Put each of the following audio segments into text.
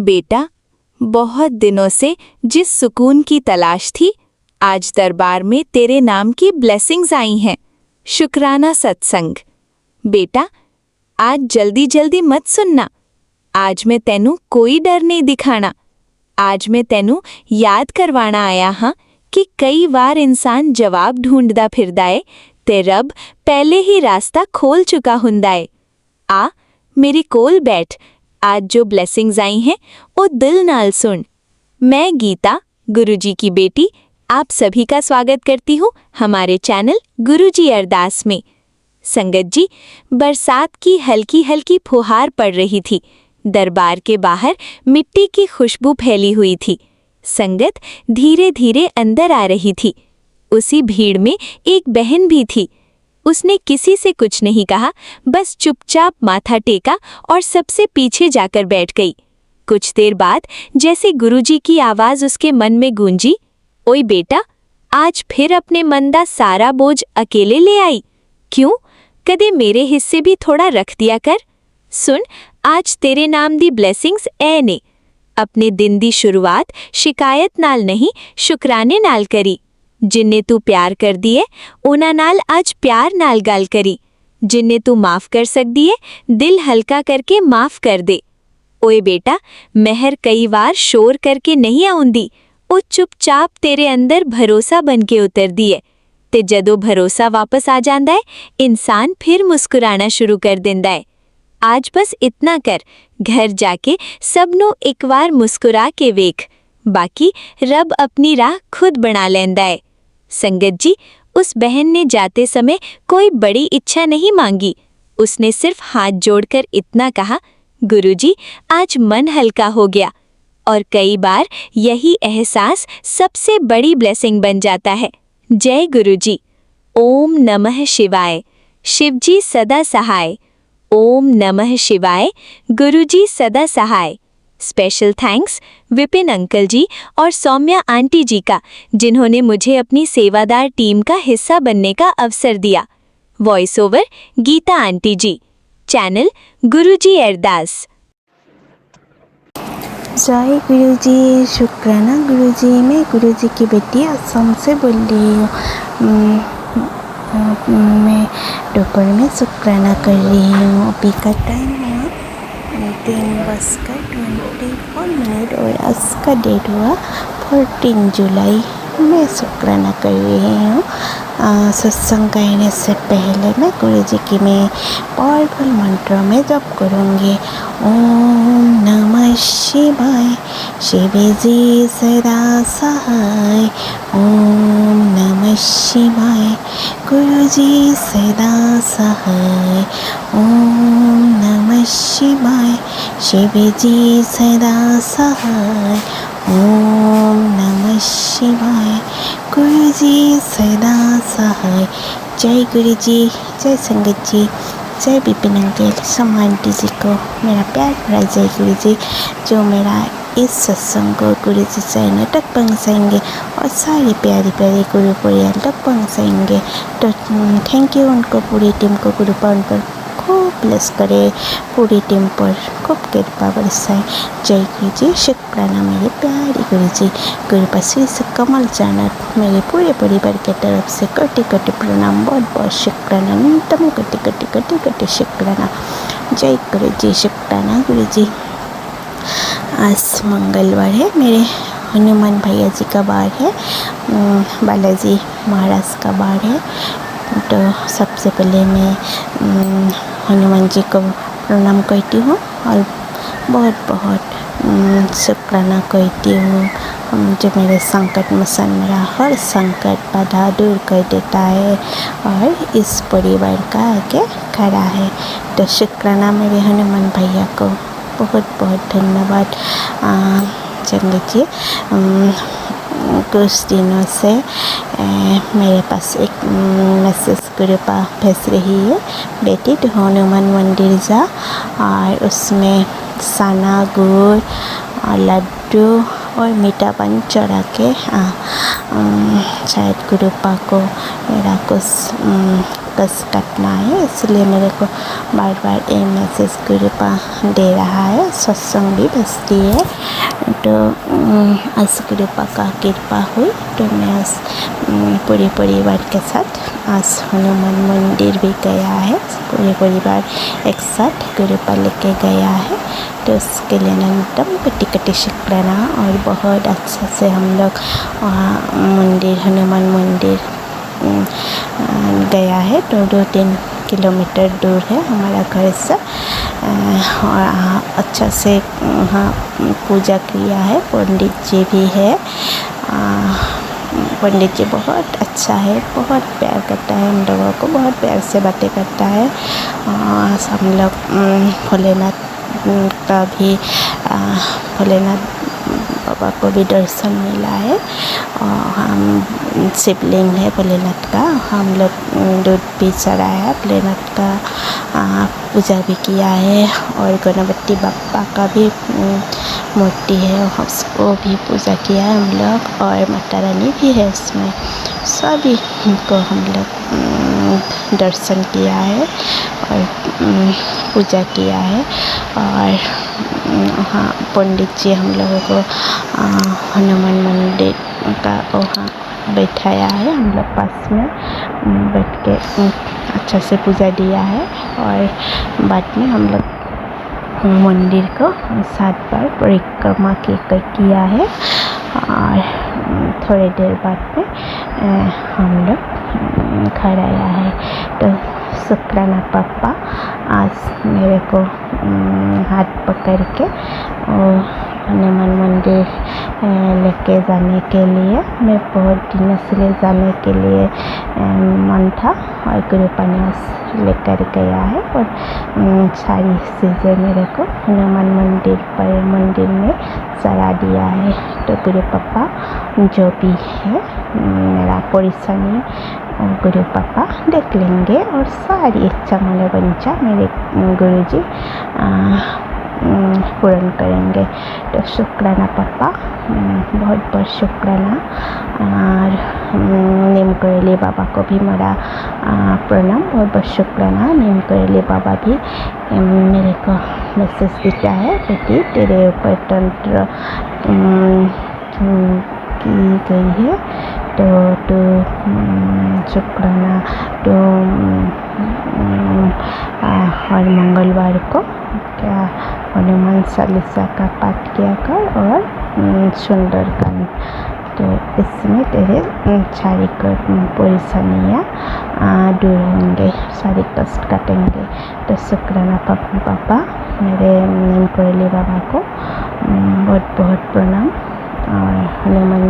बेटा, बहुत दिनों से जिस सुकून की तलाश थी, आज दरबार में तेरे नाम की ब्लेसिंग्स आई हैं। शुक्राना सत्संग। बेटा, आज जल्दी जल्दी मत सुनना। आज मैं तेनू कोई डर नहीं दिखाना। आज मैं तेनू याद करवाना आया हाँ कि कई बार इंसान जवाब ढूंढदा फिरदा है ते रब पहले ही रास्ता खोल चुका हुंदा है। आ मेरी कोल बैठ। आज जो ब्लेसिंग्स आई हैं वो दिल नाल सुन। मैं गीता, गुरुजी की बेटी, आप सभी का स्वागत करती हूँ हमारे चैनल गुरुजी अरदास में। संगत जी, बरसात की हल्की हल्की फुहार पड़ रही थी। दरबार के बाहर मिट्टी की खुशबू फैली हुई थी। संगत धीरे धीरे अंदर आ रही थी। उसी भीड़ में एक बहन भी थी। उसने किसी से कुछ नहीं कहा, बस चुपचाप माथा टेका और सबसे पीछे जाकर बैठ गई। कुछ देर बाद जैसे गुरुजी की आवाज उसके मन में गूंजी, ओए बेटा, आज फिर अपने मन दा सारा बोझ अकेले ले आई? क्यों? कदे मेरे हिस्से भी थोड़ा रख दिया कर। सुन, आज तेरे नाम दी ब्लेसिंग्स ऐ ने। अपने दिन दी शुरुआत शिकायत नाल नहीं, शुक्राने नाल करी। जिन्ने तू प्यार कर दिए उन्हां नाल आज प्यार नाल गल करी। जिन्ने तू माफ कर सकदी है, दिल हल्का करके माफ कर दे। ओए बेटा, मेहर कई बार शोर करके नहीं आउंदी, वो चुपचाप तेरे अंदर भरोसा बन के उतरदी है। ते जदों भरोसा वापस आ जांदा है, इंसान फिर मुस्कुराना शुरू कर देंदा है। आज बस इतना कर, घर जाके सबनों एक बार मुस्कुरा के वेख, बाकी रब अपनी राह खुद बना लेंदा है। संगत जी, उस बहन ने जाते समय कोई बड़ी इच्छा नहीं मांगी। उसने सिर्फ हाथ जोड़कर इतना कहा, गुरुजी, आज मन हल्का हो गया। और कई बार यही एहसास सबसे बड़ी ब्लेसिंग बन जाता है। जय गुरुजी। ओम नमः शिवाय। शिवजी सदा सहाय। ओम नमः शिवाय। गुरुजी सदा सहाय। स्पेशल थैंक्स विपिन अंकल जी और सौम्या आंटी जी का, जिन्होंने मुझे अपनी सेवादार टीम का हिस्सा बनने का अवसर दिया। वॉइस ओवर गीता आंटी जी। चैनल गुरुजी अरदास। जय गुरुजी। शुक्राना गुरुजी। मैं गुरुजी की बेटी असम से बोल रही हूँ। मैं दोपहर में शुक्राना कर रही हूँ। अभी का टाइम है 3:24 और आज का डेट हुआ 14 जुलाई। मैं शुक्राना कर रही हूँ। सत्संग करने से पहले मैं गुरुजी की मैं पावरफुल मंत्रों में जप करूँगी। ओम नमः शिवाय। शिवजी सदा सहाय। ओम नमः शिवाय। गुरुजी सदा सहाय। ओम नमः शिवाय। शिवजी सदा सहाय। ओम नमः शिवाय। गुरुजी सदा सहाय। जय गुरुजी। जय संगत जी। जय विपिन अंकल, सौम्या आंटी जी को मेरा प्यार भरा जय गुरुजी, जो मेरा इस सत्संग को गुरुजी चैनल तक पहुँचाएंगे और सारे प्यारे प्यारे गुरु परिवार तक पहुँचाएंगे। तो थैंक यू उनको, पूरी टीम को। गुरु पावन पर खूब ब्लेस करे, पूरी टीम पर खूब कृपा बरसाए। जय गुरुजी। शुक्राना मेरे प्यारे गुरुजी। गुरु पासी से कमल चैनल मेरे पूरे परिवार के तरफ से कोटि कोटि प्रणाम, बहुत बहुत शुक्राना, न्यूनतम कोटि कोटि कोटि कोटि शुक्राना। जय गुरुजी। शुक्राना गुरुजी। आज मंगलवार है, मेरे हनुमान भैया जी का बार है, बालाजी महाराज का बार है। तो सबसे पहले मैं हनुमान जी को प्रणाम करती हूँ और बहुत बहुत शुक्राना करती हूँ, जो मेरे संकट मोचन, मेरा हर संकट बाधा दूर कर देता है और इस परिवार का आगे खड़ा है। तो शुक्राना मेरे हनुमान भैया को, बहुत बहुत धन्यवाद। चंद्र जी, कुछ दिनों से मेरे पास एक मैसेज कृपा भेज रही है, बेटी तो हनुमान मंदिर जा, और उसमें सना, गुड़ और लड्डू और मीठा पान चढ़ा के शायद गुरुपा को मेरा कुछ कस कटना है, इसलिए मेरे को बार बार ये मैसेज गुरुपा दे रहा है। सत्संग भी बजती है, तो आज गुरुपा का कृपा हुई तो मैं आज पूरे परिवार के साथ आज हनुमान मंदिर भी गया है। पूरे परिवार एक साथ गुरुपा लेके गया है, तो उसके लिए एकदम कटी कटी शुक्राना। और बहुत अच्छा से हम लोग वहाँ मंदिर हनुमान मंदिर गया है, तो 2-3 किलोमीटर दूर है हमारा घर से। और अच्छा से वहाँ पूजा किया है। पंडित जी भी है, पंडित जी बहुत अच्छा है, बहुत प्यार करता है हम लोगों को, बहुत प्यार से बातें करता है। हम लोग भोलेनाथ का भी भोलेनाथ बाबा को भी दर्शन मिला है। और हम शिवलिंग है भोलेनाथ का, हम लोग दूध भी चढ़ाया, भोलेनाथ का पूजा भी किया है। और गणपति बप्पा का भी मूर्ति है, उसको भी पूजा किया है हम लोग। और माता रानी भी है उसमें, सभी को हम लोग दर्शन किया है और पूजा किया है। और हाँ, पंडित जी हम लोगों को हनुमान मंदिर का वहाँ बैठाया है, हम लोग पास में बैठ के अच्छा से पूजा दिया है। और बाद में हम लोग मंदिर को 7 बार परिक्रमा किया है। और थोड़ी देर बाद में हम लोग घर आया है। तो शुक्राना पापा आज मेरे को हाथ पकड़ के हनुमान मंदिर लेके जाने के लिए, मैं बहुत दिनों से ले जाने के लिए मन था। और गुरुपा ने लेकर गया है और सारी चीज़ें मेरे को हनुमान मंदिर में चढ़ा दिया है। तो गुरु पापा जो भी है मेरा परेशानी गुरु पापा देख लेंगे और सारी इच्छा मनोवांछा मेरे गुरुजी पूर्ण करेंगे। तो शुक्राना पापा, बहुत बहुत शुक्राना। और नीम करेली बाबा को भी मेरा प्रणाम, बहुत बहुत शुक्राना। नीम करेली बाबा भी मेरे को मैसेज देता है, बेटी तेरे ऊपर तंत्र की गई है, तो तू शुक्राना तो हर मंगलवार को क्या हनुमान चालीसा का पाठ किया कर और सुंदरकांड, तो इसमें तेरे सारी परेशानियाँ दूर होंगे, सारी कष्ट काटेंगे। तो शुक्राना पापा, मेरे नीम करेली बाबा को बहुत बहुत प्रणाम। और हनुमान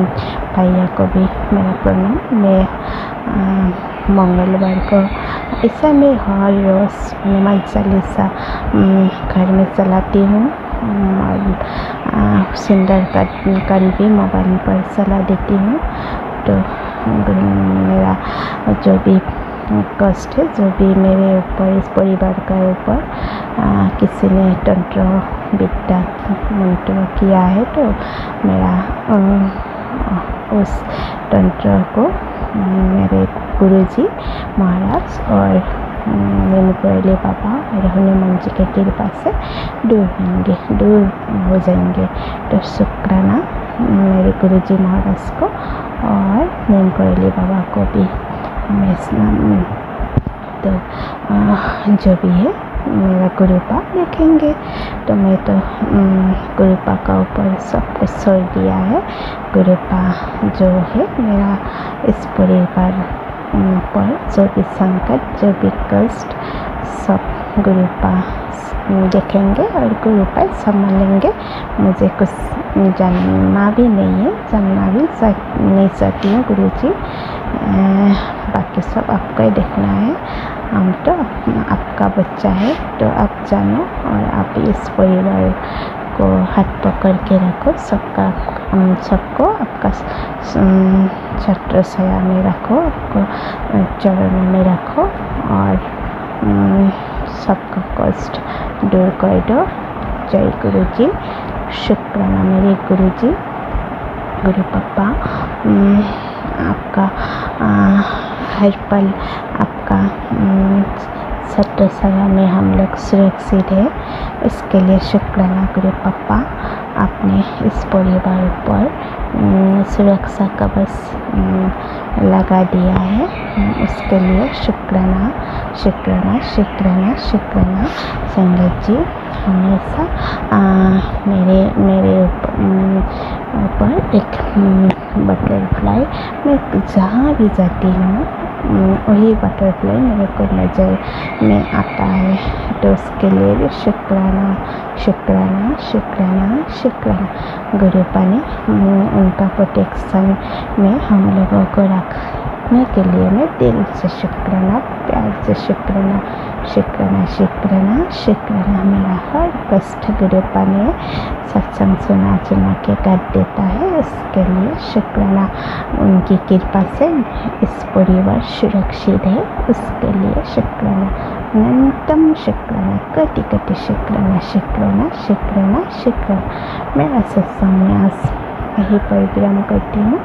भैया को भी मेरा प्रणाम। मैं मंगलवार को ऐसा मैं हर रोज़ हनुमान चालीसा घर में चलाती हूँ और सुंदरकांड भी मोबाइल पर चला देती हूँ। तो मेरा जो भी कष्ट है, जो भी मेरे ऊपर, इस परिवार का ऊपर किसी ने तंत्र विद्या मंत्र किया है, तो मेरा उस तंत्र को मेरे गुरुजी महाराज और नीम करेली बाबा मेरे हनुमान जी के कृपा से दूर हो जाएंगे। तो शुक्राना मेरे गुरुजी महाराज को और नीम करेली बाबा को भी मैं तो जो भी है मेरा गुरुपा देखेंगे। तो मैं तो गुरुपा का ऊपर सब कुछ छोड़ दिया है। गुरुपा जो है मेरा इस परिवार पर जो भी संकट, जो भी कष्ट, सब गुरुपा देखेंगे और गुरुपा संभालेंगे। मुझे कुछ जानना भी नहीं है, जानना भी नहीं चाहती हूँ गुरुजी, बाकी सब आपको ही देखना है। हम तो आपका बच्चा है, तो आप जानो और आप इस परिवार को हाथ पकड़ के रखो। सबको आपका छत्र छाया में रखो, आपको चरणों में रखो और सबका कष्ट दूर कर दो। जय गुरुजी। शुक्राना मेरे गुरुजी, गुरु पापा। आपका हर पल आपका सत्र सगा में हम लोग सुरक्षित है। इसके लिए शुक्राना गुरु पापा, आपने इस परिवार पर सुरक्षा कवच लगा दिया है। उसके लिए शुक्राना शुक्राना शुक्राना शुक्राना। संगत जी हमेशा मेरे ऊपर एक बटरफ्लाई, मैं जहाँ भी जाती हूँ वही बटरफ्लाई मेरे को नज़र में आता है। तो उसके लिए भी शुक्राना शुक्राना शुक्राना शुक्राना। गुरुपा ने उनका प्रोटेक्शन में हम लोगों को रखने के लिए मैं दिल से शुक्राना, प्यार से शुक्राना शुक्राना शुक्राना शुक्राना। मेरा हर कष्ट गुरुपा ने सत्संग सुना के कर देता है, इसके लिए शुक्राना। उनकी कृपा से इस परिवार सुरक्षित है, उसके लिए शुक्राना, अनंतम शुक्राना, कटी कटी शुक्राना शुक्राना शुक्राना शुक्राना। मेरा सत्संग में आज यही प्रोग्राम करती हूँ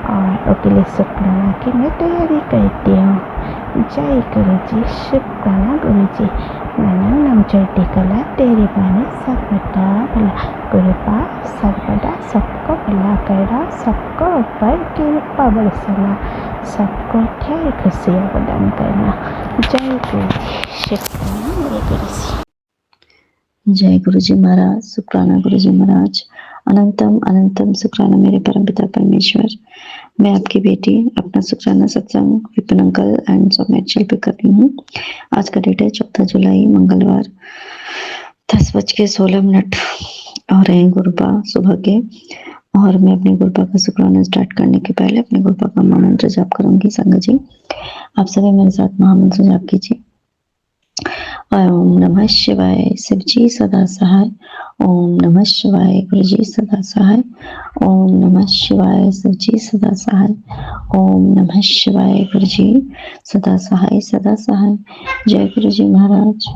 और उसके लिए शुक्राना की मैं तैयारी करती हूँ। जय गुरु जी, शुक्राना गुरु जी। नैना नम चढ़ती कला तेरी बानी सर्वदा भला। गुरुपा सर्वदा सबको भला करना, सबको ऊपर कृपा बरसना, सबको ढेर खुशियाँ प्रदान करना। जय गुरु जी, शुक्राना मेरे गुरु जी। जय गुरु जी महाराज, शुक्राना गुरु जी महाराज। अनंतम अनंतम शुक्राना मेरे परमपिता परमेश्वर। मैं आपकी बेटी अपना शुक्राना सत्संग विपिन अंकल एंड सब चिल पे कर रही हूँ। आज का डेट है 14 जुलाई मंगलवार, 10:16 हो रहे हैं गुरुपा सुबह के। और मैं अपने गुरुपा का शुक्राना स्टार्ट करने के पहले अपने गुरुपा का महामंत्र जाप करूंगी। संगत जी आप सभी मेरे साथ महामंत्र जाप कीजिए। ओम नमः शिवाय, शिव जी सदा सहाय। ओम नमः शिवाय, गुरु जी सदा सहाय। ओम नमः शिवाय, शिव जी सदा सहाय। ओम नमः शिवाय, गुरु जी सदा सहाय सदा सहाय। जय गुरु जी महाराज।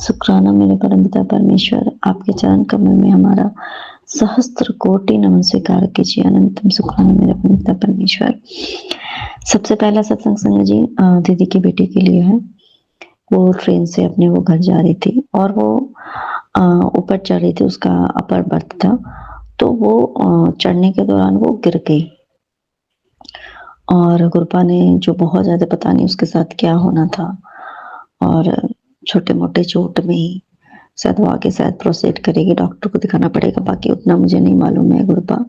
शुक्राना मेरे परमपिता परमेश्वर, आपके चरण कमल में हमारा सहस्त्र कोटि नमन स्वीकार कीजिए। अनंतम शुक्राना मेरे परमपिता परमेश्वर। सबसे पहला सत्संग संग जी दीदी की बेटी के लिए है। वो ट्रेन से अपने वो घर जा रही थी और वो ऊपर चढ़ रही थी, उसका अपर बर्थ था। तो वो चढ़ने के दौरान वो गिर गई और गुरुपा ने जो बहुत ज्यादा पता नहीं उसके साथ क्या होना था और छोटे मोटे चोट में ही शायद वो आगे शायद प्रोसीड करेगी, डॉक्टर को दिखाना पड़ेगा, बाकी उतना मुझे नहीं मालूम है गुरुपा।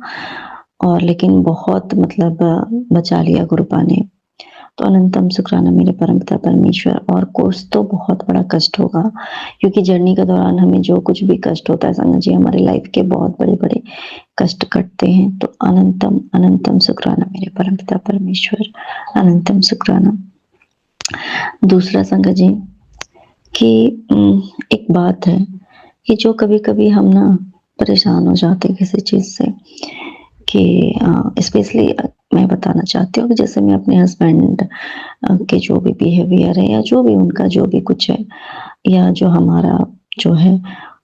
और लेकिन बहुत मतलब बचा लिया गुरुपा ने। तो अनंतम शुक्राना मेरे परमपिता परमेश्वर। और कोर्स तो बहुत बड़ा कष्ट होगा, क्योंकि जर्नी के दौरान हमें जो कुछ भी कष्ट होता है संगत जी, हमारे लाइफ के बहुत बड़े बड़े कष्ट कटते हैं। तो अनंतम अनंतम शुक्राना मेरे परमपिता परमेश्वर, अनंतम शुक्राना। दूसरा संगत जी कि एक बात है कि जो कभी कभी हम ना परेशान हो जाते हैं किसी चीज से, कि स्पेशली मैं बताना चाहती हूँ कि जैसे मैं अपने हस्बैंड के जो भी बिहेवियर है या जो भी उनका जो भी कुछ है या जो हमारा जो है,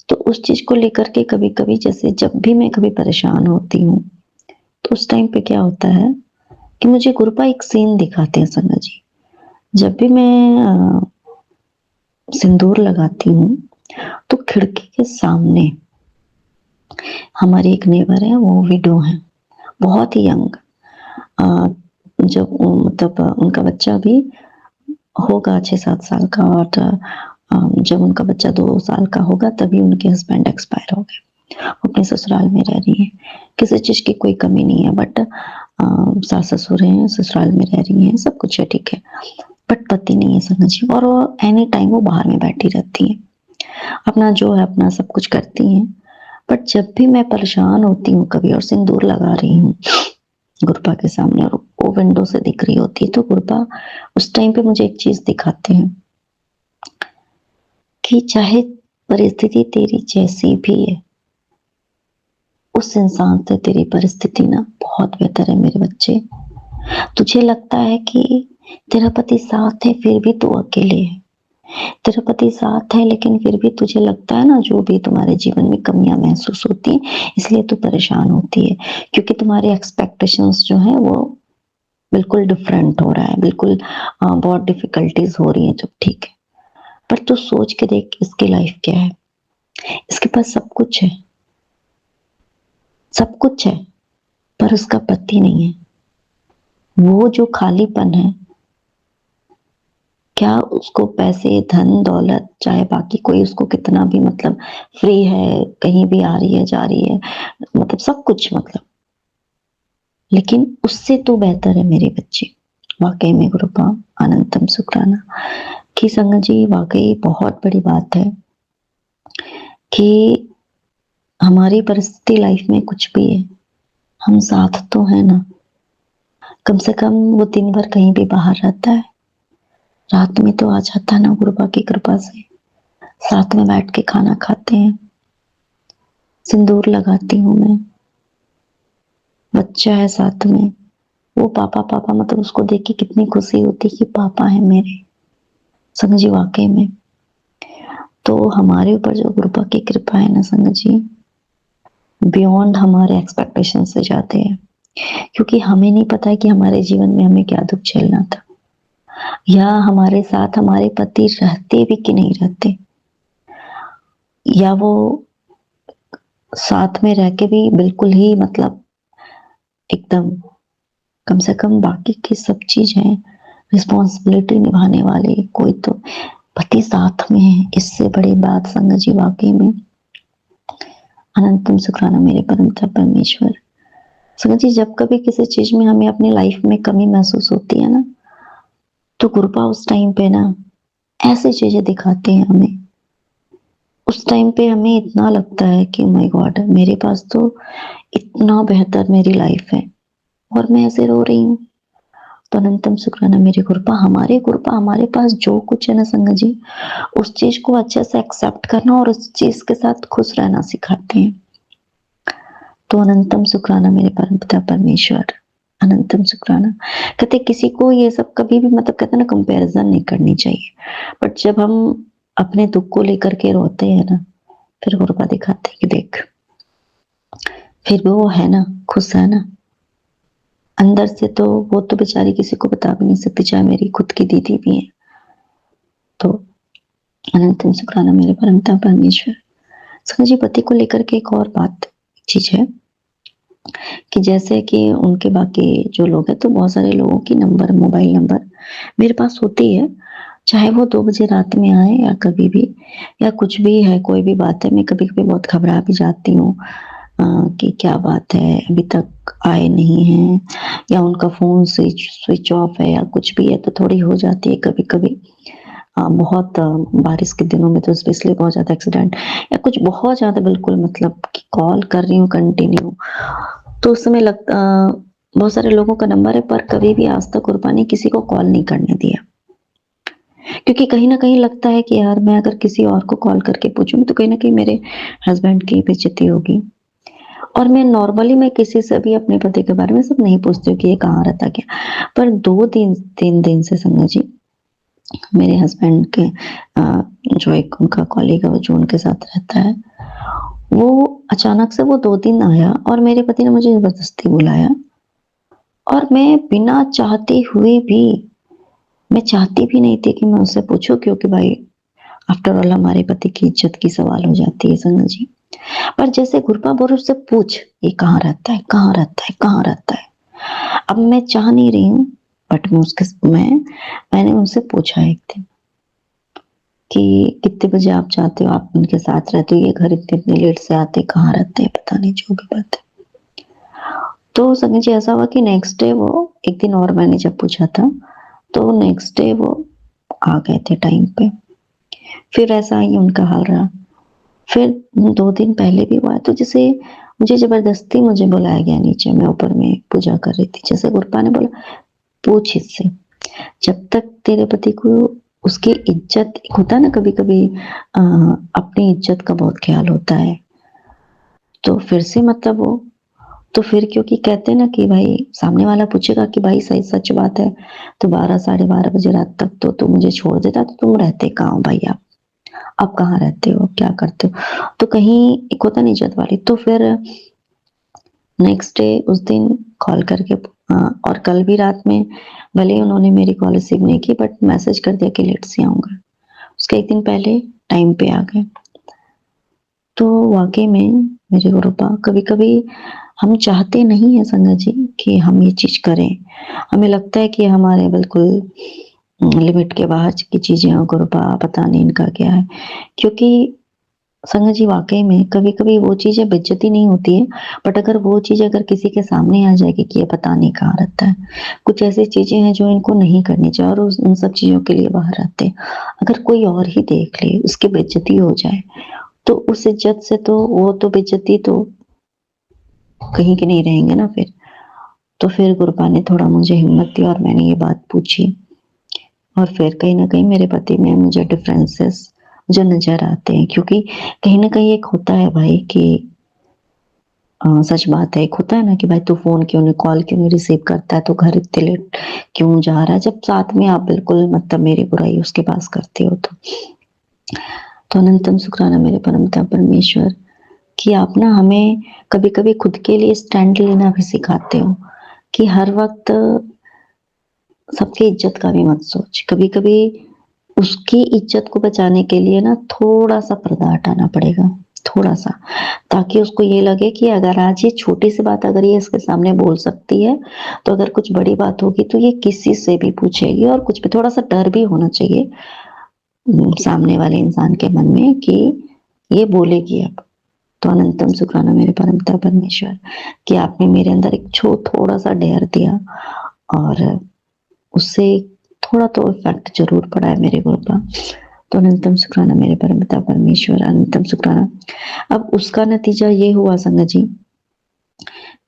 तो उस चीज को लेकर के कभी कभी जैसे जब भी मैं कभी परेशान होती हूँ तो उस टाइम पे क्या होता है कि मुझे गुरुपा एक सीन दिखाते हैं संगत जी। जब भी मैं सिंदूर लगाती हूँ तो खिड़की के सामने हमारी एक नेबर है, वो विडो है, बहुत ही यंग। जब मतलब उनका बच्चा भी होगा 6-7 साल का, और जब उनका बच्चा 2 साल का होगा तभी उनके हस्बैंड एक्सपायर हो गए। अपने ससुराल में रह रही है, किसी चीज की कोई कमी नहीं है, बट सास ससुर हैं, ससुराल में रह रही हैं, सब कुछ है, ठीक है, बट पति नहीं है संगत जी। और एनी टाइम वो बाहर में बैठी रहती है, अपना जो है अपना सब कुछ करती हैं। बट जब भी मैं परेशान होती हूँ कभी और सिंदूर लगा रही हूँ गुरुपा के सामने और वो विंडो से दिख रही होती है, तो गुरुपा उस टाइम पे मुझे एक चीज दिखाते हैं कि चाहे परिस्थिति तेरी जैसी भी है, उस इंसान से तेरी परिस्थिति ना बहुत बेहतर है मेरे बच्चे। तुझे लगता है कि तेरा पति साथ है फिर भी तू अकेले है, तेरा पति साथ है लेकिन फिर भी तुझे लगता है ना जो भी तुम्हारे जीवन में कमियां महसूस होती हैं, इसलिए तू परेशान होती है, क्योंकि तुम्हारे एक्सपेक्टेशंस जो है वो बिल्कुल डिफरेंट हो रहा है, बिल्कुल बहुत डिफिकल्टीज हो रही हैं, जब ठीक है। पर तू सोच के देख, इसकी लाइफ क्या है। इसके पास सब कुछ है, सब कुछ है, पर उसका पति नहीं है। वो जो खालीपन है, क्या उसको पैसे, धन दौलत, चाहे बाकी कोई उसको कितना भी मतलब फ्री है, कहीं भी आ रही है जा रही है, मतलब सब कुछ, मतलब लेकिन उससे तो बेहतर है मेरे बच्चे। वाकई में गुरुपा अनंतम शुक्राना कि संगत जी, वाकई बहुत बड़ी बात है कि हमारी परिस्थिति लाइफ में कुछ भी है, हम साथ तो है ना। कम से कम वो दिन भर कहीं भी बाहर रहता है, रात में तो आ जाता है ना गुरुपा की कृपा से। साथ में बैठ के खाना खाते हैं, सिंदूर लगाती हूँ मैं, बच्चा है साथ में, वो पापा पापा मतलब उसको देख के कितनी खुशी होती कि पापा है मेरे। संगत जी वाकई में तो हमारे ऊपर जो गुरुपा की कृपा है ना संगत जी, बियॉन्ड हमारे एक्सपेक्टेशन से जाते हैं। क्योंकि हमें नहीं पता है कि हमारे जीवन में हमें क्या दुख झेलना था, या हमारे साथ हमारे पति रहते भी कि नहीं रहते, या वो साथ में रह के भी बिल्कुल ही मतलब एकदम, कम से कम बाकी की सब चीज है, रिस्पॉन्सिबिलिटी निभाने वाले कोई तो पति साथ में है। इससे बड़ी बात संगत जी वाकई में अनंतम शुक्राना मेरे परम पिता परमेश्वर। संगत जी, जब कभी किसी चीज में हमें अपनी लाइफ में कमी महसूस होती है ना, तो कृपा उस टाइम पे ना ऐसी चीजें दिखाते हैं हमें। उस टाइम पे हमें इतना लगता है कि माय गॉड, मेरे पास तो इतना बेहतर मेरी लाइफ है और मैं ऐसे रो रही हूँ। तो अनंतम शुक्राना मेरी कृपा हमारे पास जो कुछ है ना संगत जी, उस चीज को अच्छे से एक्सेप्ट करना और उस चीज के साथ खुश रहना सिखाते हैं। तो अनंतम शुक्राना मेरे परम पिता परमेश्वर, अनंतम शुक्राना। कहते किसी को ये सब कभी भी मतलब कहते ना कंपैरिजन नहीं करनी चाहिए, बट जब हम अपने दुख को लेकर के रोते हैं ना, फिर कृपा दिखाते हैं कि देख, फिर भी वो है ना, खुश है ना अंदर से। तो वो तो बेचारी किसी को बता भी नहीं सकती, चाहे मेरी खुद की दीदी भी है। तो अनंतम शुक्राना मेरे परम पिता परमेश्वर। समझिए, पति को लेकर के एक और बात चीज है कि जैसे कि उनके बाकी जो लोग हैं, तो बहुत सारे लोगों की नंबर, मोबाइल नंबर मेरे पास होती है, चाहे वो 2 बजे रात में आए या कभी भी, या कुछ भी है, कोई भी बात है, मैं कभी-कभी बहुत घबरा भी जाती हूँ कि क्या बात है, अभी तक आए नहीं हैं, या उनका फ़ोन स्विच ऑफ है या कुछ भी है, तो थोड़ी हो जाती है कभी-कभी। बहुत बारिश के दिनों में तो स्पेशली बहुत ज़्यादा एक्सीडेंट या कुछ बहुत ज़्यादा बिल्कुल मतलब कि कॉल कर रही हूँ कंटिन्यू, तो उस समय बहुत सारे लोगों का नंबर है, पर कभी भी आज तक कुर्बानी ने किसी को कॉल नहीं करने दिया। क्योंकि कहीं न कहीं लगता है कि यार, मैं अगर किसी और को कॉल करके पूछूँगी तो कहीं न कहीं मेरे हस्बैंड की बेइज्जती होगी। और मैं नॉर्मली मैं किसी से भी अपने पति के बारे में सब नहीं पूछती हूँ कि ये कहाँ रहता क्या। पर 3 दिन से संगत जी, मेरे हस्बैंड के जो एक उनका कॉलीग है, वो जो उनके साथ रहता है, वो अचानक से वो 2 दिन आया और मेरे पति ने मुझे ज़बरदस्ती बुलाया, और मैं बिना चाहते हुए भी, मैं चाहती भी नहीं थी कि मैं उससे पूछूँ, क्योंकि भाई आफ्टर ऑल हमारे पति की इज्जत की सवाल हो जाती है संगत जी। पर जैसे गुरपा बोले उससे पूछ, ये कहाँ रहता है, कहाँ रहता है, कहाँ रहता है। अब मैं चाह नहीं रही हूँ, बट मैंने उनसे पूछा एक दिन कि कितने बजे आप जाते हो, आप उनके साथ रहते हो, ये घर इतने लेट से आते, कहाँ रहते हैं, पता नहीं, जो भी बात है। तो संगत जी ऐसा हुआ कि नेक्स्ट डे वो, एक दिन और मैंने जब पूछा था, तो नेक्स्ट डे वो आ गए थे टाइम पे। फिर ऐसा ही उनका हाल रहा। फिर 2 दिन पहले भी हुआ, तो जैसे मुझे ज़बरदस्ती मुझे बुलाया गया नीचे, मैं ऊपर में पूजा कर रही थी। जैसे गुरपा ने बोला, पूछ इससे, जब तक तेरे पति को उसकी इज्जत, एक होता है ना कभी-कभी अपनी इज्जत का बहुत ख्याल होता है, तो फिर से मतलब वो, तो फिर क्योंकि कहते हैं ना कि भाई सामने वाला पूछेगा कि भाई सही सच बात है, तो 12 साढ़े 12 बजे रात तक तो तू मुझे छोड़ देता, तो तुम रहते कहाँ हो भाई आप? आप कहाँ रहते हो? क्या करते हो? तो कहीं एक होता है ना इज्जत वाली। तो फिर नेक्स्ट डे उस दिन कॉल करके और कल भी रात में भले ही उन्होंने मेरी कॉल रिसीव नहीं की बट मैसेज कर दिया कि लेट से आऊँगा। उसके 1 दिन पहले टाइम पे आ गए। तो वाक़ई में मेरे गुरुपा कभी-कभी हम चाहते नहीं हैं संगत जी कि हम ये चीज़ करें। हमें लगता है कि हमारे बिल्कुल लिमिट के बाहर की चीज़ें हैं गुरुपा पता नहीं इनका क्या है। क्योंकि संगत जी वाक़ई में कभी-कभी वो चीज़ें बेइज्जती नहीं होती है, बट अगर वो चीज़ अगर किसी के सामने आ जाएगी कि ये पता नहीं कहाँ रहता है। कुछ ऐसी चीज़ें हैं जो इनको नहीं करनी चाहिए और उन सब चीज़ों के लिए बाहर रहते हैं। अगर कोई और ही देख ले, उसकी बेइज्जती हो जाए, तो उस इज़्ज़त से तो वो तो बेइज्जती तो कहीं के नहीं रहेंगे ना फिर। तो फिर गुरुपा ने थोड़ा मुझे हिम्मत दी और मैंने ये बात पूछी और फिर कहीं न कहीं मेरे पति में मुझे डिफरेंसेस जो नज़र आते हैं क्योंकि कहीं न कहीं एक होता है भाई कि सच बात है, एक होता है ना कि भाई तू फ़ोन क्यों नहीं कॉल क्यों नहीं रिसीव करता है, तो घर इतने लेट क्यों जा रहा है, जब साथ में आप बिल्कुल मतलब मेरी बुराई उसके पास करते हो तो। तो अनंतम शुक्राना मेरे परमपिता परमेश्वर कि आप ना हमें कभी-कभी खुद के लिए स्टैंड लेना भी सिखाते हो, कि हर वक़्त सबकी इज़्ज़त का भी मत सोच। कभी-कभी उसकी इज़्ज़त को बचाने के लिए ना थोड़ा-सा पर्दा हटाना पड़ेगा, थोड़ा-सा, ताकि उसको ये लगे कि अगर आज ये छोटी-सी बात अगर ये इसके सामने बोल सकती है, तो अगर कुछ बड़ी बात होगी तो ये किसी से भी पूछेगी और कुछ भी थोड़ा-सा डर भी होना चाहिए सामने वाले इंसान के मन में कि ये बोलेगी अब। तो अनंतम शुक्राना मेरे परमपिता परमेश्वर कि आपने मेरे अंदर एक थोड़ा-सा डेर दिया और उससे थोड़ा तो इफ़ेक्ट ज़रूर पड़ा है मेरे ऊपर। तो अनंतम शुक्राना मेरे परमपिता परमेश्वर, अनंतम शुक्राना। अब उसका नतीजा ये हुआ संगत जी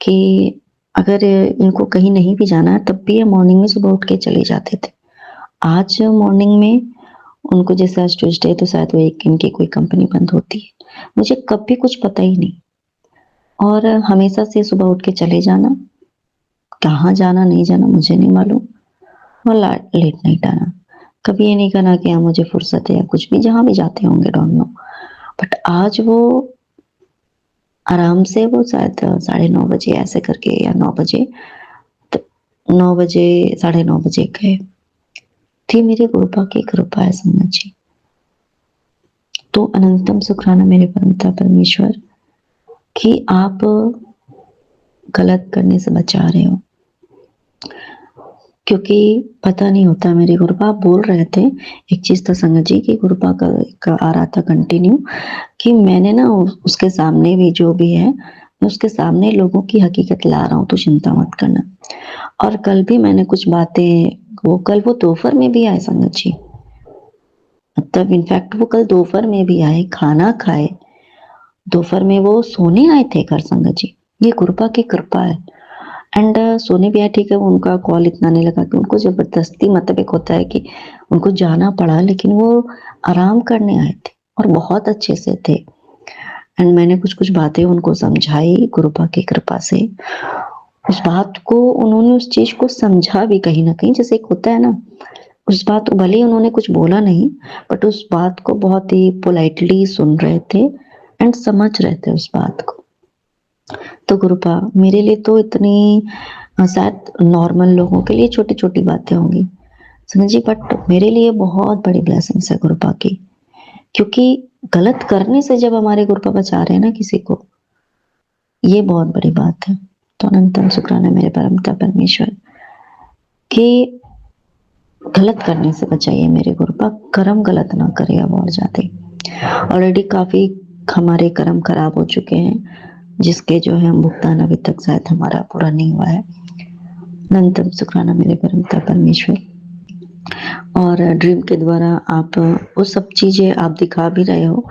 कि अगर इनको कहीं नहीं भी जाना है तब भी ये मॉर्निंग में सुबह उठ के चले जाते थे। आज मॉर्निंग में उनको जैसे आज ट्यूसडे तो शायद वो एक इनकी कोई कंपनी बंद होती है। मुझे कभी कुछ पता ही नहीं और हमेशा से सुबह उठ के चले जाना, कहाँ जाना, नहीं जाना मुझे नहीं मालूम और लेट नाइट आना। कभी ये नहीं कहना कि हाँ, मुझे फुर्सत है या कुछ भी, जहाँ भी जाते होंगे डोंट नो। बट आज वो आराम से वो शायद 9:30 बजे ऐसे करके या 9 बजे त 9 बजे, साढ़े 9 बजे गए। थी मेरे गुरुपा की कृपा है संगत जी। तो अनंतम शुक्राना मेरे परमपिता परमेश्वर कि आप गलत करने से बचा रहे हो। क्योंकि पता नहीं होता मेरे गुरुपा आप बोल रहे थे, एक चीज़ तो संगत जी कि गुरुपा का आ रहा था कंटिन्यू कि मैंने ना उसके सामने भी जो भी है, मैं उसके सामने लोगों की हकीकत ला रहा हूँ, तो चिंता मत करना। और कल भी मैंने कुछ बातें वो दोपहर में भी आए संगत जी। मतलब इनफैक्ट वो कल दोपहर में भी आए, खाना खाए, दोपहर में वो सोने आए थे घर संगत जी। ये गुरुपा की कृपा है। एंड सोने भी आए ठीक है, वो उनका कॉल इतना नहीं लगा कि उनको ज़बरदस्ती मतलब एक होता है कि उनको जाना पड़ा, लेकिन वो आराम करने आए थे और बहुत अच्छे से थे। एंड मैंने कुछ-कुछ बातें उनको समझाई गुरुपा की कृपा से। उस बात को उन्होंने उस चीज़ को समझा भी कहीं न कहीं, जैसे एक होता है ना, उस बात भले ही उन्होंने कुछ बोला नहीं, बट उस बात को बहुत ही पोलाइटली सुन रहे थे एंड समझ रहे थे उस बात को। तो कृपा मेरे लिए तो इतनी शायद नॉर्मल लोगों के लिए छोटी-छोटी बातें होंगी। समझ जी बट मेरे लिए बहुत बड़ी ब्लेसिंग्स है कृपा की। क्योंकि गलत करने से जब हमारे कृपा बचा रहे हैं ना किसी को, ये बहुत बड़ी बात है। तो अनंतम शुक्राना मेरे परमपिता परमेश्वर कि गलत करने से बचाइए मेरे कृपा, कर्म गलत ना करे अब और ज़्यादा। ऑलरेडी काफ़ी हमारे कर्म खराब हो चुके हैं, जिसके जो है हम भुगतान अभी तक शायद हमारा पूरा नहीं हुआ है। अनंतम शुक्राना मेरे परमपिता परमेश्वर और ड्रीम के द्वारा आप वो सब चीज़ें आप दिखा भी रहे हो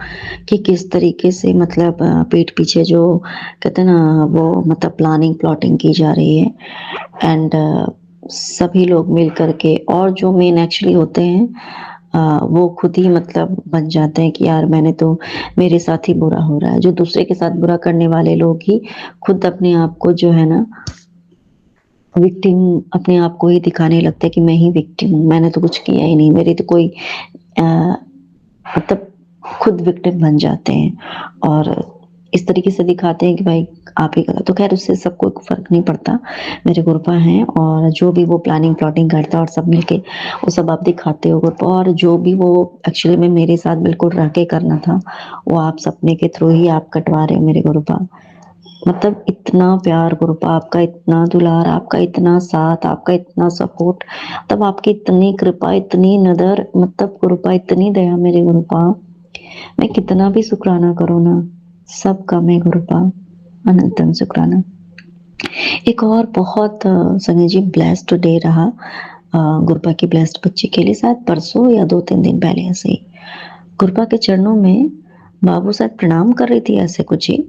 कि किस तरीके से मतलब पीठ पीछे जो कहते हैं ना वो मतलब प्लानिंग प्लॉटिंग की जा रही है एंड सभी लोग मिल कर के और जो मेन एक्चुअली होते हैं वो खुद ही मतलब बन जाते हैं कि यार मैंने तो मेरे साथ ही बुरा हो रहा है। जो दूसरे के साथ बुरा करने वाले लोग ही खुद अपने आप को जो है ना विक्टिम अपने आप को ही दिखाने लगते हैं कि मैं ही विक्टिम हूँ, मैंने तो कुछ किया ही नहीं, मेरी तो कोई मतलब खुद विक्टिम बन जाते हैं और इस तरीके से दिखाते हैं कि भाई आप ही करो, तो खैर उससे सबको फर्क नहीं पड़ता। मेरे गुरुपा हैं और जो भी वो प्लानिंग प्लॉटिंग करता है और सब मिलके वो सब आप दिखाते हो गुरुपा, और जो भी वो एक्चुअली में मेरे साथ बिल्कुल रह के करना था वो आप सपने के थ्रू ही आप कटवा रहे हो मेरे गुरुपा। मतलब इतना प्यार गुरुपा, आपका इतना दुलार, आपका इतना साथ, आपका इतना सपोर्ट, तब आपकी इतनी कृपा, इतनी नदर, मतलब गुरुपा इतनी दया मेरे गुरुपा, मैं कितना भी शुक्राना करूँ ना, सब कम है गुरुपा, अनंतम शुक्राना। एक और बहुत संजय जी ब्लेस्ड डे रहा गुरुपा की ब्लेस्ड बच्ची के लिए, शायद परसों या 2-3 दिन पहले ऐसे ही। गुरुपा के चरणों में बाबू शायद प्रणाम कर रही थी ऐसे कुछ ही,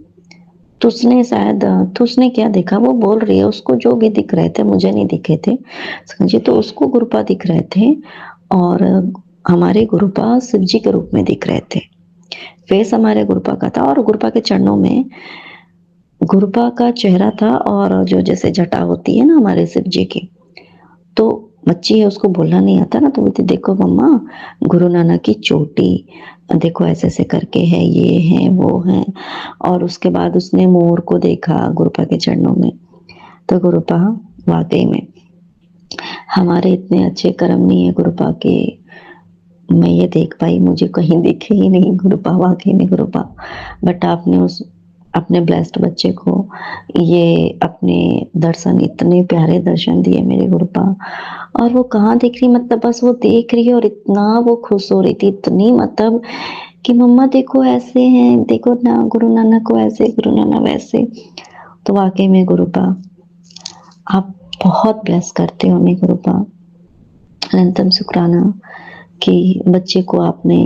तो उसने शायद तो उसने क्या देखा, वो बोल रही है उसको जो भी दिख रहे थे, मुझे नहीं दिखे थे समझिए, तो उसको गुरुपा दिख रहे थे और हमारे गुरुपा शिव जी के रूप में दिख रहे थे। फेस हमारे गुरुपा का था और गुरुपा के चरणों में गुरुपा का चेहरा था, और जो जैसे जटा होती है ना हमारे शिव जी की, तो बच्ची है उसको बोलना नहीं आता ना, तो बोलती देखो मम्मा गुरु नानक की चोटी देखो ऐसे ऐसे करके है, ये है वो है। और उसके बाद उसने मोर को देखा गुरुपा के चरणों में, तो गुरुपा वाकई में हमारे इतने अच्छे कर्म नहीं है गुरुपा के, मैं ये देख पाई, मुझे कहीं दिखे ही नहीं गुरुपा, वाकई में गुरुपा। बट आपने उस अपने ब्लेस्ड बच्चे को ये अपने दर्शन, इतने प्यारे दर्शन दिए मेरे गुरुपा, और वो कहाँ दिख रही, मतलब बस वो देख रही है और इतना वो खुश हो रही थी, इतनी मतलब कि मम्मा देखो ऐसे हैं, देखो ना गुरु नानक को ऐसे, गुरु नानक वैसे। तो वाकई में गुरुपा आप बहुत ब्लेस करते हो हमें गुरुपा, अनंतम शुक्राना कि बच्चे को आपने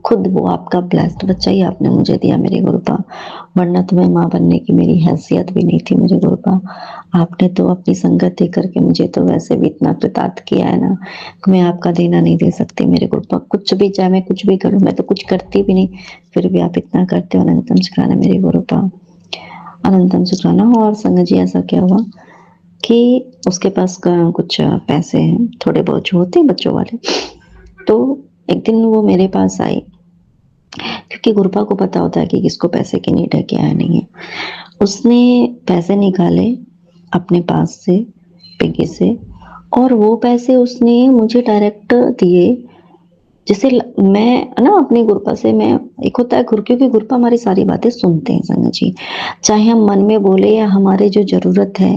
खुद, वो आपका ब्लेस्ड बच्चा ही आपने मुझे दिया मेरे गुरुपा, वरना तो मैं माँ बनने की मेरी हैसियत भी नहीं थी मुझे गुरुपा। आपने तो अपनी संगत दे करके मुझे तो वैसे भी इतना कृतार्थ किया है ना कि मैं आपका देना नहीं दे सकती मेरे गुरुपा, कुछ भी चाहे मैं कुछ भी करूँ, मैं तो कुछ करती भी नहीं, फिर भी आप इतना करते हो, अनंतम शुक्राना मेरे गुरुपा, अनंतम शुक्राना। और संगत जी ऐसा क्या हुआ कि उसके पास कुछ पैसे हैं थोड़े बहुत जो होते हैं बच्चों वाले, तो एक दिन वो मेरे पास आई, क्योंकि गुरुपा को पता होता है कि किसको पैसे की नीड है क्या है नहीं है। उसने पैसे निकाले अपने पास से, पिग्गी से, और वो पैसे उसने मुझे डायरेक्ट दिए। जैसे मैं ना अपनी गुरुपा से, मैं एक होता है क्योंकि गुरुपा हमारी सारी बातें सुनते हैं संगत जी, चाहे हम मन में बोले या हमारे जो जरूरत है,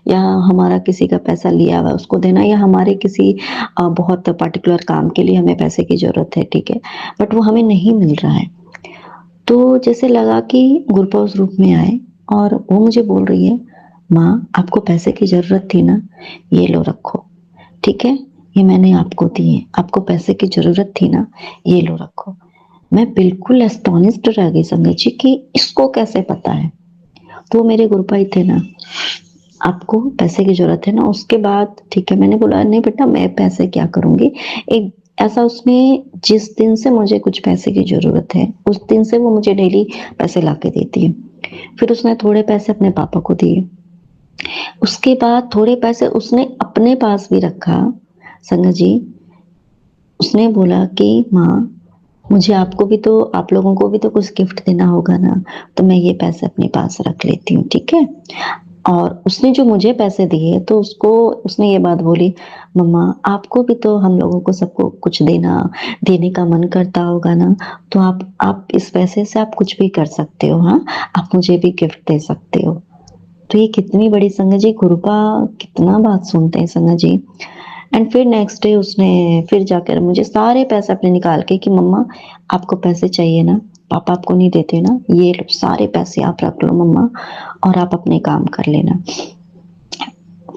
या हमारा किसी का पैसा लिया हुआ उसको देना, या हमारे किसी बहुत पर्टिकुलर काम के लिए हमें पैसे की जरूरत है, ठीक है, बट वो हमें नहीं मिल रहा है, तो जैसे लगा कि गुरुपा उस रूप में आए और वो मुझे बोल रही है माँ आपको पैसे की जरूरत थी ना, ये लो रखो, ठीक है, ये मैंने आपको दिए, आपको पैसे की जरूरत थी ना, ये लो रखो। मैं बिल्कुल एस्टोनिश्ड रह गई संगत जी कि इसको कैसे पता है, तो मेरे गुरुपा ही थे ना, आपको पैसे की जरूरत है ना, उसके बाद ठीक है, मैंने बोला नहीं बेटा मैं पैसे क्या करूंगी, एक ऐसा उसने, जिस दिन से मुझे कुछ पैसे की जरूरत है उस दिन से वो मुझे डेली पैसे ला के देती है। फिर उसने थोड़े पैसे अपने पापा को दिए, उसके बाद थोड़े पैसे उसने अपने पास भी रखा संगत जी। उसने बोला कि माँ मुझे आपको भी तो, आप लोगों को भी तो कुछ गिफ्ट देना होगा ना, तो मैं ये पैसे अपने पास रख लेती हूँ, ठीक है। और उसने जो मुझे पैसे दिए तो उसको, उसने ये बात बोली मम्मा आपको भी तो हम लोगों को सबको कुछ देने का मन करता होगा ना, तो आप इस पैसे से आप कुछ भी कर सकते हो, हाँ आप मुझे भी गिफ्ट दे सकते हो। तो ये कितनी बड़ी संगत जी, गुरुपा कितना बात सुनते हैं संगत जी। एंड फिर नेक्स्ट डे उसने फिर जाकर मुझे सारे पैसे अपने निकाल के कि मम्मा आपको पैसे चाहिए ना, पापा आपको नहीं देते ना, ये लो सारे पैसे आप रख लो मम्मा और आप अपने काम कर लेना।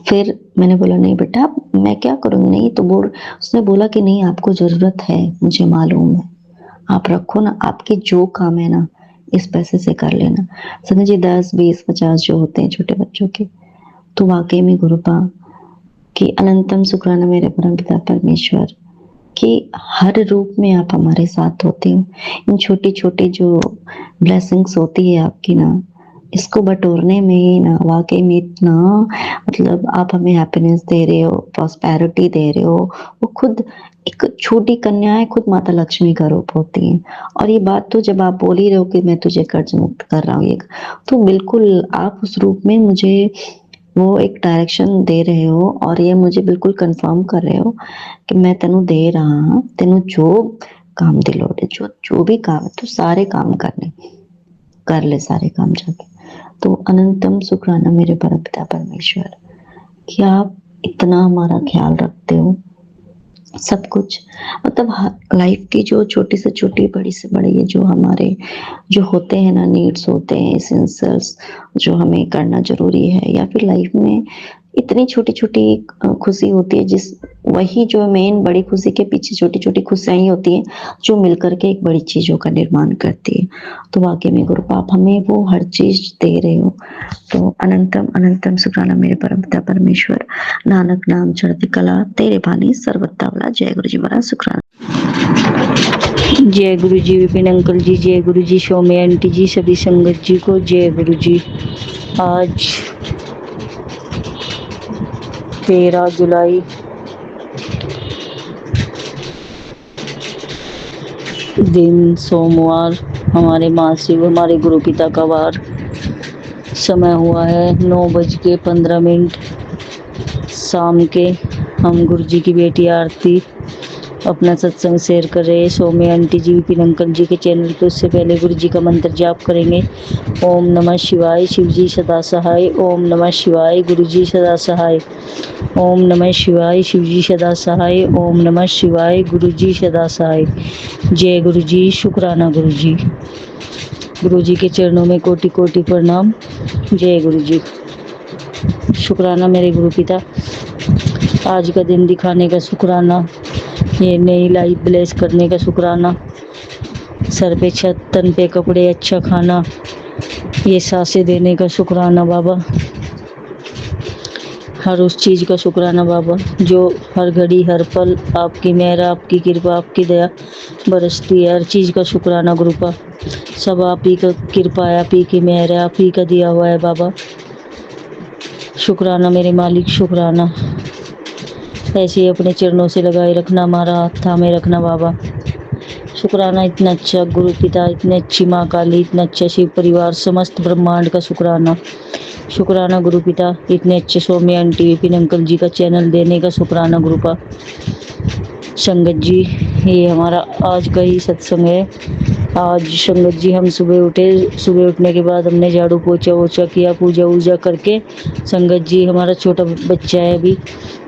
फिर मैंने बोला नहीं बेटा मैं क्या करूँगी, नहीं तो उसने बोला कि नहीं आपको जरूरत है, मुझे मालूम है, आप रखो ना, आपके जो काम है ना इस पैसे से कर लेना। समझिए 10, 20, 50 जो होते हैं छोटे बच्चों के, तो वाकई में गुरुपा कि अनंतम शुक्राना मेरे परमपिता परमेश्वर कि हर रूप में आप हमारे साथ होते हो। इन छोटी छोटी जो ब्लेसिंग्स होती है आपकी ना, इसको बटोरने में ना वाक़ई में इतना मतलब आप हमें हैप्पीनेस दे रहे हो, प्रॉस्पेरिटी दे रहे हो। वो खुद एक छोटी कन्याएँ खुद माता लक्ष्मी का रूप होती हैं। और ये बात तो जब आप बोल ही रहे हो कि मैं तुझे कर्ज मुक्त कर रहा हूँ ये, तो बिल्कुल आप उस रूप में मुझे वो एक डायरेक्शन दे रहे हो और ये मुझे बिल्कुल कन्फर्म कर रहे हो कि मैं तेनू दे रहा हाँ, तेनू जो काम दी लोड़ है, जो भी काम है, तू सारे काम कर ले सारे काम जाके। तो अनंतम शुक्राना मेरे परमपिता परमेश्वर कि आप इतना हमारा ख्याल रखते हो। सब कुछ मतलब लाइफ की जो छोटी से छोटी, बड़ी से बड़ी ये जो हमारे जो होते हैं ना नीड्स होते हैं, एसेंशियल्स जो हमें करना ज़रूरी है या फिर लाइफ में इतनी छोटी-छोटी खुशी होती है जिस वही जो मेन बड़ी खुशी के पीछे छोटी-छोटी खुशियाँ ही होती हैं, जो मिलकर के एक बड़ी चीज़ों का निर्माण करती है। तो वाक़ई में गुरु आप हमें वो हर चीज़ दे रहे हो। तो अनंतम अनंतम शुक्राना मेरे परमपिता परमेश्वर। नानक नाम चढ़ती कला तेरे बानी सर्वथा वाला। जय गुरु जी महाराज। शुक्राना। जय गुरु जी विपिन अंकल जी, जय गुरु जी सौम्या आंटी जी, सभी संगत जी को जय गुरु जी। आज 13 जुलाई दिन सोमवार, हमारे मासिक हमारे गुरु पिता का वार। समय हुआ है 9:15 शाम के। हम गुरु जी की बेटी आरती अपना सत्संग शेयर कर रहे हैं सौम्या आंटी जी विपिन अंकल जी के चैनल पे। उससे पहले गुरु जी का मंत्र जाप करेंगे। ओम नमः शिवाय, शिव जी सदा सहाय। ओम नमः शिवाय, गुरु जी सदा सहाय। ओम नमः शिवाय, शिव जी सदा सहाय। ओम नमः शिवाय, गुरु जी सदा सहाय। जय गुरु जी। शुक्राना गुरु जी। गुरु जी के चरणों में कोटि कोटि प्रणाम। जय गुरु जी। शुक्राना मेरे गुरु पिता, आज का दिन दिखाने का शुक्राना, ये नई लाइफ ब्लेस करने का शुक्राना, सर पे छत, तन पे कपड़े, अच्छा खाना, ये सांसें देने का शुक्राना बाबा। हर उस चीज़ का शुक्राना बाबा जो हर घड़ी हर पल आपकी मेहर, आपकी कृपा, आपकी दया बरसती है। हर चीज़ का शुक्राना गुरुपा। सब आप ही का कृपा है, आप ही की मेहर है, आप ही का दिया हुआ है बाबा। शुक्राना मेरे मालिक, शुक्राना। ऐसे ही अपने चरणों से लगाए रखना, हमारा हाथ थामे रखना बाबा। शुक्राना इतना अच्छा गुरु पिता, इतनी अच्छी माँ काली, इतना अच्छा शिव परिवार, समस्त ब्रह्मांड का शुक्राना। शुक्राना गुरु पिता, इतने अच्छे सौम्या आंटी विपिन अंकल जी का चैनल देने का शुक्राना गुरुपा। संगत जी, ये हमारा आज का ही सत्संग है। आज संगत जी हम सुबह उठे, सुबह उठने के बाद हमने झाड़ू पोछा वोछा किया, पूजा वूजा करके। संगत जी हमारा छोटा बच्चा है अभी,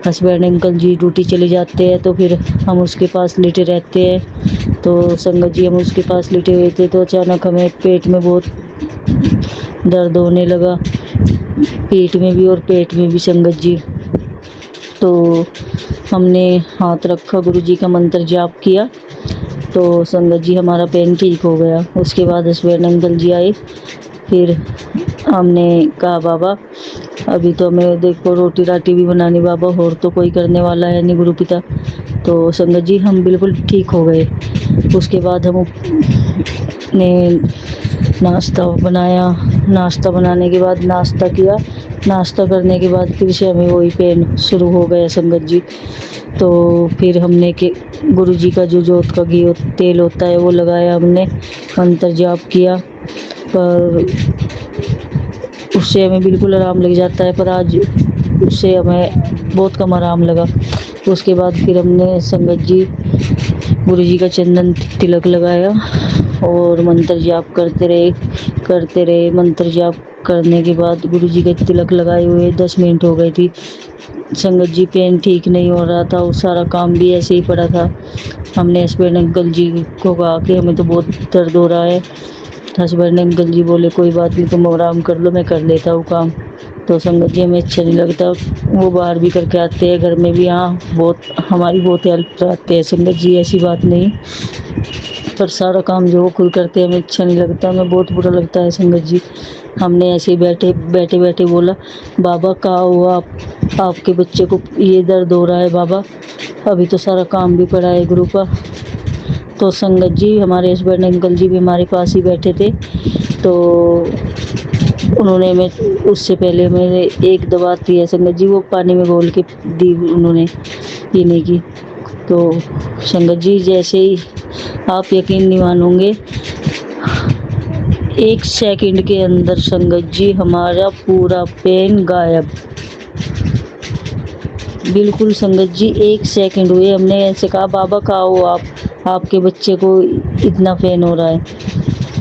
हस्बैंड अंकल जी ड्यूटी चले जाते हैं तो फिर हम उसके पास लेटे रहते हैं। तो संगत जी हम उसके पास लेटे हुए थे तो अचानक हमें पेट में बहुत दर्द होने लगा, पेट में भी और पेट में भी संगत जी। तो हमने हाथ रखा, गुरु जी का मंत्र जाप किया तो संगत जी हमारा पेन ठीक हो गया। उसके बाद हस्बैंड अंकल जी आए, फिर हमने कहा बाबा अभी तो हमें देखो रोटी राटी भी बनानी बाबा, और तो कोई करने वाला है नहीं गुरु पिता। तो संगत जी हम बिल्कुल ठीक हो गए। उसके बाद हम ने नाश्ता बनाया, नाश्ता बनाने के बाद नाश्ता किया, नाश्ता करने के बाद फिर से हमें वही पेन शुरू हो गया संगत जी। तो फिर हमने के गुरु जी का जो जोत का घी तेल होता है वो लगाया, हमने मंत्र जाप किया, पर उससे हमें बिल्कुल आराम लग जाता है, पर आज उससे हमें बहुत कम आराम लगा। उसके बाद फिर हमने संगत जी गुरु जी का चंदन तिलक लगाया और मंत्र जाप करते रहे। मंत्र जाप करने के बाद गुरु जी का तिलक लगाए हुए 10 मिनट हो गई थी। संगत जी पेन ठीक नहीं हो रहा था और सारा काम भी ऐसे ही पड़ा था। हमने हस्बैंड अंकल जी को कहा कि हमें तो बहुत दर्द हो रहा है। हस्बैंड अंकल जी बोले कोई बात नहीं, तुम आराम कर लो, मैं कर लेता हूँ काम। तो संगत जी हमें अच्छा नहीं लगता, वो बाहर भी करके आते हैं, घर में भी हाँ बहुत हमारी बहुत हेल्प कराते हैं संगत जी, ऐसी बात नहीं, पर सारा काम जो वो खुद करते हैं हमें अच्छा नहीं लगता, हमें बहुत बुरा लगता है संगत जी। हमने ऐसे ही बैठे बोला बाबा कहा हुआ आपके बच्चे को ये दर्द हो रहा है बाबा, अभी तो सारा काम भी पड़ा है गुरु का। तो संगत जी हमारे हस्बैंड अंकल जी भी हमारे पास ही बैठे थे। तो उन्होंने मैं उससे पहले मैंने एक दवा दी है संगत जी, वो पानी में घोल के दी उन्होंने पीने की। तो संगत जी जैसे ही आप यकीन नहीं मानोगे, 1 सेकंड के अंदर संगत जी हमारा पूरा पेन गायब। बिल्कुल संगत जी 1 सेकंड हुए, हमने ऐसे कहा बाबा कहाँ हो आप, आपके बच्चे को इतना पेन हो रहा है।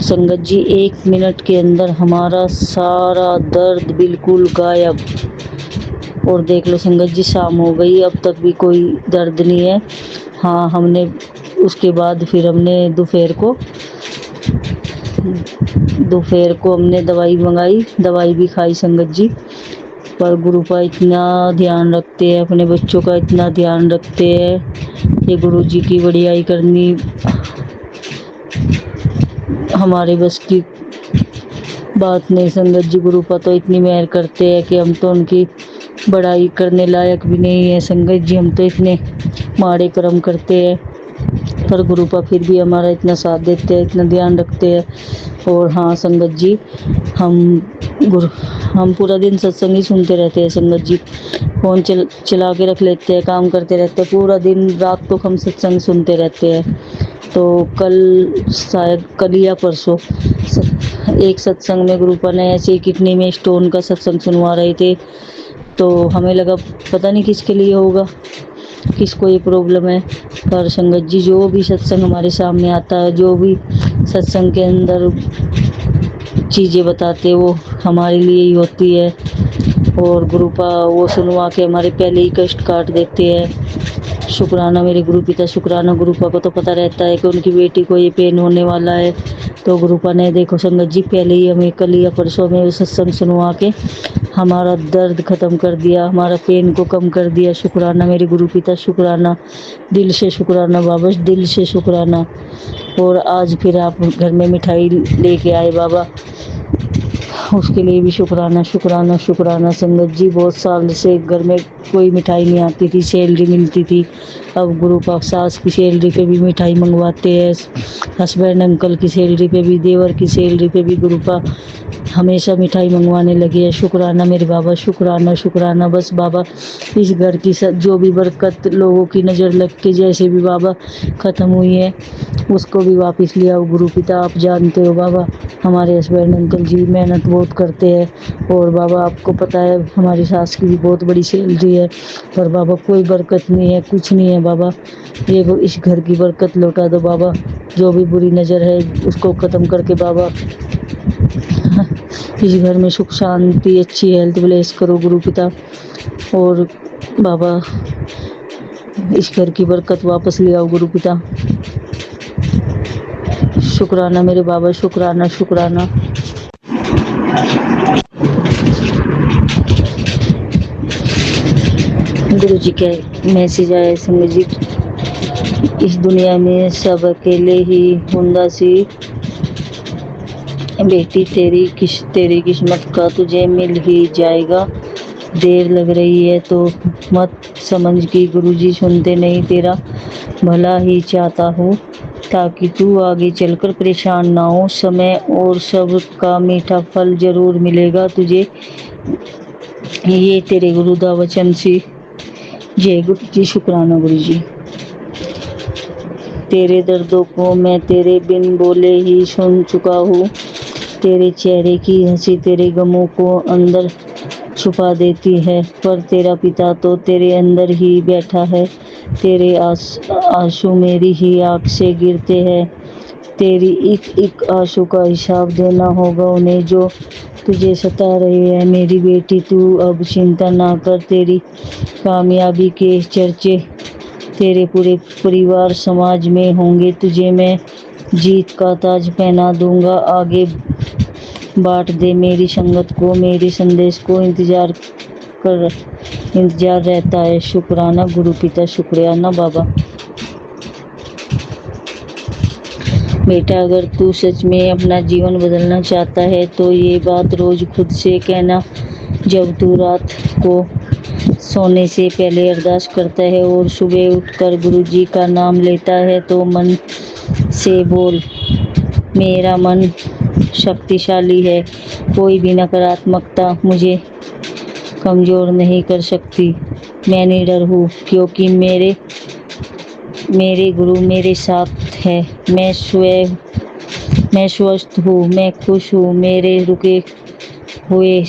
संगत जी 1 मिनट के अंदर हमारा सारा दर्द बिल्कुल गायब। और देख लो संगत जी शाम हो गई, अब तक भी कोई दर्द नहीं है। हाँ, हमने उसके बाद फिर हमने दोपहर को हमने दवाई मंगाई, दवाई भी खाई संगत जी। पर गुरुपा इतना ध्यान रखते हैं, अपने बच्चों का इतना ध्यान रखते हैं, ये गुरु जी की बड़ाई करनी हमारे बस की बात नहीं संगत जी। गुरुपा तो इतनी मेहर करते हैं कि हम तो उनकी बड़ाई करने लायक भी नहीं है संगत जी, हम तो इतने माड़े कर्म करते हैं, पर गुरुपा फिर भी हमारा इतना साथ देते हैं, इतना ध्यान रखते हैं। और हाँ संगत जी, हम पूरा दिन सत्संग ही सुनते रहते हैं संगत जी, फ़ोन चला के रख लेते हैं, काम करते रहते हैं, पूरा दिन रात को हम सत्संग सुनते रहते हैं। तो शायद कल या परसों एक सत्संग में गुरुपा ने ऐसे किडनी में स्टोन का सत्संग सुनवा रहे थे। तो हमें लगा पता नहीं किसके लिए होगा, किसको ये प्रॉब्लम है। पर संगत जी जो भी सत्संग हमारे सामने आता है, जो भी सत्संग के अंदर चीज़ें बताते वो हमारे लिए ही होती है। और गुरुपा वो सुनवा के हमारे पहले ही कष्ट काट देते हैं। शुक्राना मेरे गुरु पिता, शुक्राना गुरुपा को तो पता रहता है कि उनकी बेटी को ये पेन होने वाला है। तो गुरुपा ने देखो संगत जी पहले ही हमें कल या परसों में सत्संग सुनवा के हमारा दर्द ख़त्म कर दिया, हमारा पेन को कम कर दिया। शुक्राना मेरे गुरु पिता, शुक्राना, दिल से शुक्राना बाबा, दिल से शुक्राना। और आज फिर आप घर में मिठाई लेके आए बाबा, उसके लिए भी शुक्राना शुक्राना शुक्राना संगत जी। बहुत साल से घर में कोई मिठाई नहीं आती थी, सैलरी मिलती थी, अब गुरुपा सास की सैलरी पे भी मिठाई मंगवाते हैं, हस्बैंड अंकल की सैलरी पे भी, देवर की सैलरी पे भी गुरुपा हमेशा मिठाई मंगवाने लगे हैं। शुक्राना मेरे बाबा, शुक्राना शुक्राना। बस बाबा इस घर की जो भी बरकत लोगों की नज़र लग के जैसे भी बाबा ख़त्म हुई है, उसको भी वापस ले आओ गुरु पिता। आप जानते हो बाबा हमारे हस्बैंड अंकल जी मेहनत बहुत करते हैं, और बाबा आपको पता है हमारी सास की भी बहुत बड़ी सैलरी है, पर बाबा कोई बरकत नहीं है, कुछ नहीं है बाबा। ये इस घर की बरकत लौटा दो बाबा, जो भी बुरी नज़र है उसको ख़त्म करके बाबा इस घर में सुख शांति अच्छी हेल्थ ब्लेस करो गुरु पिता। और बाबा इस घर की बरकत वापस ले आओ गुरु पिता। शुक्राना मेरे बाबा, शुक्राना शुक्राना। गुरु जी का मैसेज आया संगत जी, इस दुनिया में सब अकेले ही हुंदा सी, बेटी तेरी किस्मत का तुझे मिल ही जाएगा। देर लग रही है तो मत समझ कि गुरुजी सुनते नहीं, तेरा भला ही चाहता हूँ, ताकि तू आगे चलकर परेशान ना हो। समय और सब्र का मीठा फल जरूर मिलेगा तुझे, ये तेरे गुरु दा वचन सी। जय गुरु जी, शुक्राना गुरु जी। तेरे दर्दों को मैं तेरे बिन बोले ही सुन चुका हूँ, तेरे चेहरे की हंसी तेरे गमों को अंदर छुपा देती है, पर तेरा पिता तो तेरे अंदर ही बैठा है। तेरे आंसू मेरी ही आँख से गिरते हैं, तेरी एक एक आंसू का हिसाब देना होगा उन्हें जो तुझे सता रहे हैं। मेरी बेटी तू अब चिंता ना कर, तेरी कामयाबी के चर्चे तेरे पूरे परिवार समाज में होंगे। तुझे मैं जीत का ताज पहना दूंगा, आगे बांट दे मेरी संगत को, मेरे संदेश को इंतजार रहता है। शुक्राना गुरु पिता, शुक्राना बाबा। बेटा अगर तू सच में अपना जीवन बदलना चाहता है तो ये बात रोज खुद से कहना। जब तू रात को सोने से पहले अरदास करता है और सुबह उठकर गुरु जी का नाम लेता है तो मन से बोल, मेरा मन शक्तिशाली है कोई भी नकारात्मकता मुझे कमज़ोर नहीं कर सकती। मैं निडर हूँ क्योंकि मेरे गुरु मेरे साथ है। मैं स्वस्थ हूँ, मैं खुश हूँ, मेरे रुके हुए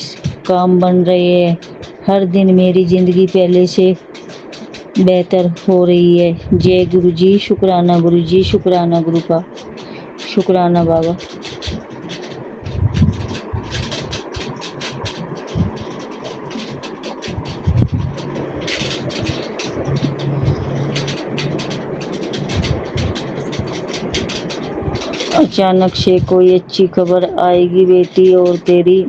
काम बन रहे हैं। हर दिन मेरी ज़िंदगी पहले से बेहतर हो रही है। जय गुरु जी, शुक्राना गुरु जी, शुक्राना गुरु का, शुक्राना बाबा। अचानक से कोई अच्छी खबर आएगी बेटी और तेरी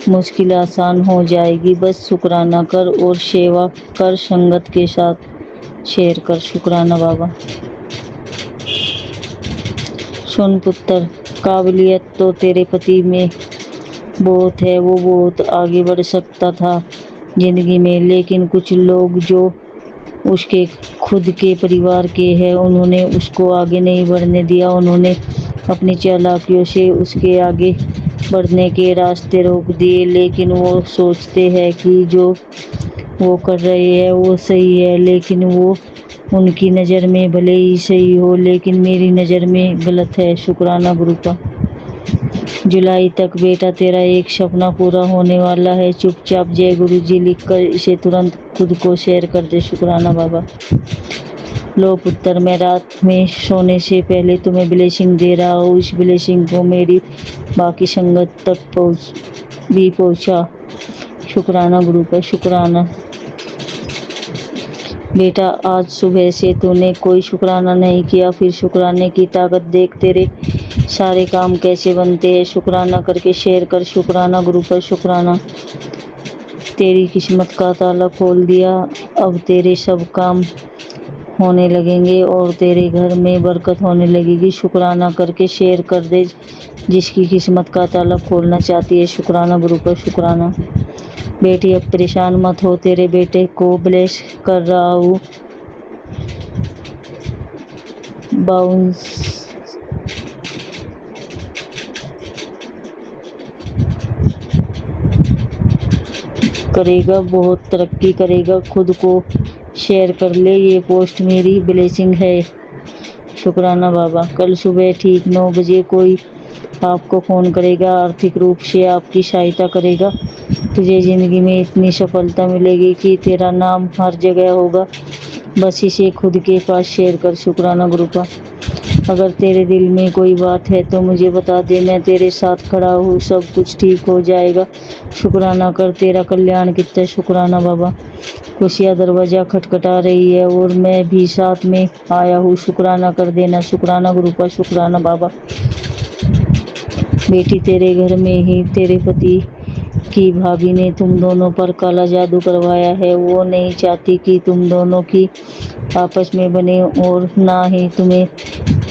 मुश्किल आसान हो जाएगी। बस शुक्राना कर और सेवा कर, संगत के साथ शेयर कर। शुक्राना बाबा। सुन पुत्र, काबिलियत तो तेरे पति में बहुत है, वो बहुत आगे बढ़ सकता था जिंदगी में, लेकिन कुछ लोग जो उसके खुद के परिवार के हैं उन्होंने उसको आगे नहीं बढ़ने दिया। उन्होंने अपनी चालाकियों से उसके आगे बढ़ने के रास्ते रोक दिए। लेकिन वो सोचते हैं कि जो वो कर रहे हैं वो सही है, लेकिन वो उनकी नज़र में भले ही सही हो लेकिन मेरी नज़र में गलत है। शुक्राना गुरु का। जुलाई तक बेटा तेरा एक सपना पूरा होने वाला है। चुपचाप जय गुरु जी लिखकर इसे तुरंत खुद को शेयर कर दे। शुक्राना बाबा। लो पुत्र, मैं रात में सोने से पहले तुम्हें ब्लेसिंग दे रहा हूँ। इस ब्लेसिंग को मेरी बाकी संगत तक पहुँचा। शुक्राना गुरु का, शुक्राना। बेटा, आज सुबह से तूने कोई शुक्राना नहीं किया, फिर शुक्राने की ताकत देख तेरे सारे काम कैसे बनते हैं। शुक्राना करके शेयर कर। शुक्राना गुरु पर, शुक्राना। तेरी किस्मत का ताला खोल दिया। अब तेरे सब काम होने लगेंगे और तेरे घर में बरकत होने लगेगी। शुक्राना करके शेयर कर दे जिसकी किस्मत का ताला खोलना चाहती है। शुक्राना गुरु पर, शुक्राना। बेटी, अब परेशान मत हो, तेरे बेटे को ब्लेस कर रहा हूँ। बाउंस करेगा, बहुत तरक्की करेगा। खुद को शेयर कर ले, ये पोस्ट मेरी ब्लेसिंग है। शुक्राना बाबा। कल सुबह ठीक 9 बजे कोई आपको फ़ोन करेगा, आर्थिक रूप से आपकी सहायता करेगा। तुझे ज़िंदगी में इतनी सफलता मिलेगी कि तेरा नाम हर जगह होगा। बस इसे खुद के पास शेयर कर। शुक्राना गुरु का। अगर तेरे दिल में कोई बात है तो मुझे बता दे, मैं तेरे साथ खड़ा हूँ, सब कुछ ठीक हो जाएगा। शुक्राना कर, तेरा कल्याण कितना। शुक्राना बाबा। खुशियाँ दरवाज़ा खटखटा रही है और मैं भी साथ में आया हूँ, शुक्राना कर देना। शुक्राना गुरु का, शुक्राना बाबा। बेटी, तेरे घर में ही तेरे पति की भाभी ने तुम दोनों पर काला जादू करवाया है। वो नहीं चाहती कि तुम दोनों की आपस में बने और ना ही तुम्हें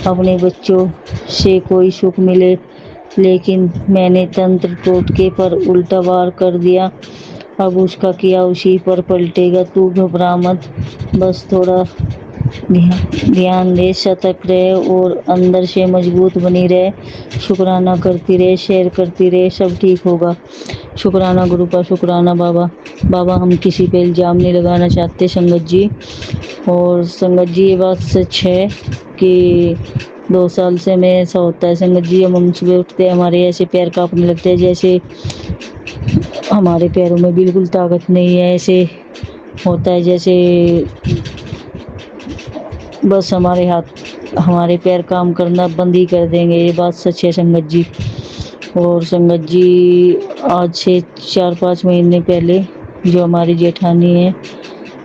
अपने बच्चों से कोई सुख मिले, लेकिन मैंने तंत्र टोटके पर उल्टा वार कर दिया। अब उसका किया उसी पर पलटेगा। तू घबरा मत, बस थोड़ा ध्यान दे, सतर्क रहे और अंदर से मजबूत बनी रहे। शुक्राना करती रहे, शेयर करती रहे, सब ठीक होगा। शुक्राना गुरु का, शुक्राना बाबा। बाबा, हम किसी पे इल्ज़ाम नहीं लगाना चाहते संगत जी। और संगत जी, ये बात सच है कि 2 साल से मैं ऐसा होता है संगत जी। हम सुबह उठते हैं, हमारे ऐसे पैर कांपने लगते हैं जैसे हमारे पैरों में बिल्कुल ताकत नहीं है। ऐसे होता है जैसे बस हमारे पैर काम करना बंद ही कर देंगे। ये बात सच है संगत जी। और संगत जी, आज से 4-5 महीने पहले जो हमारी जेठानी है,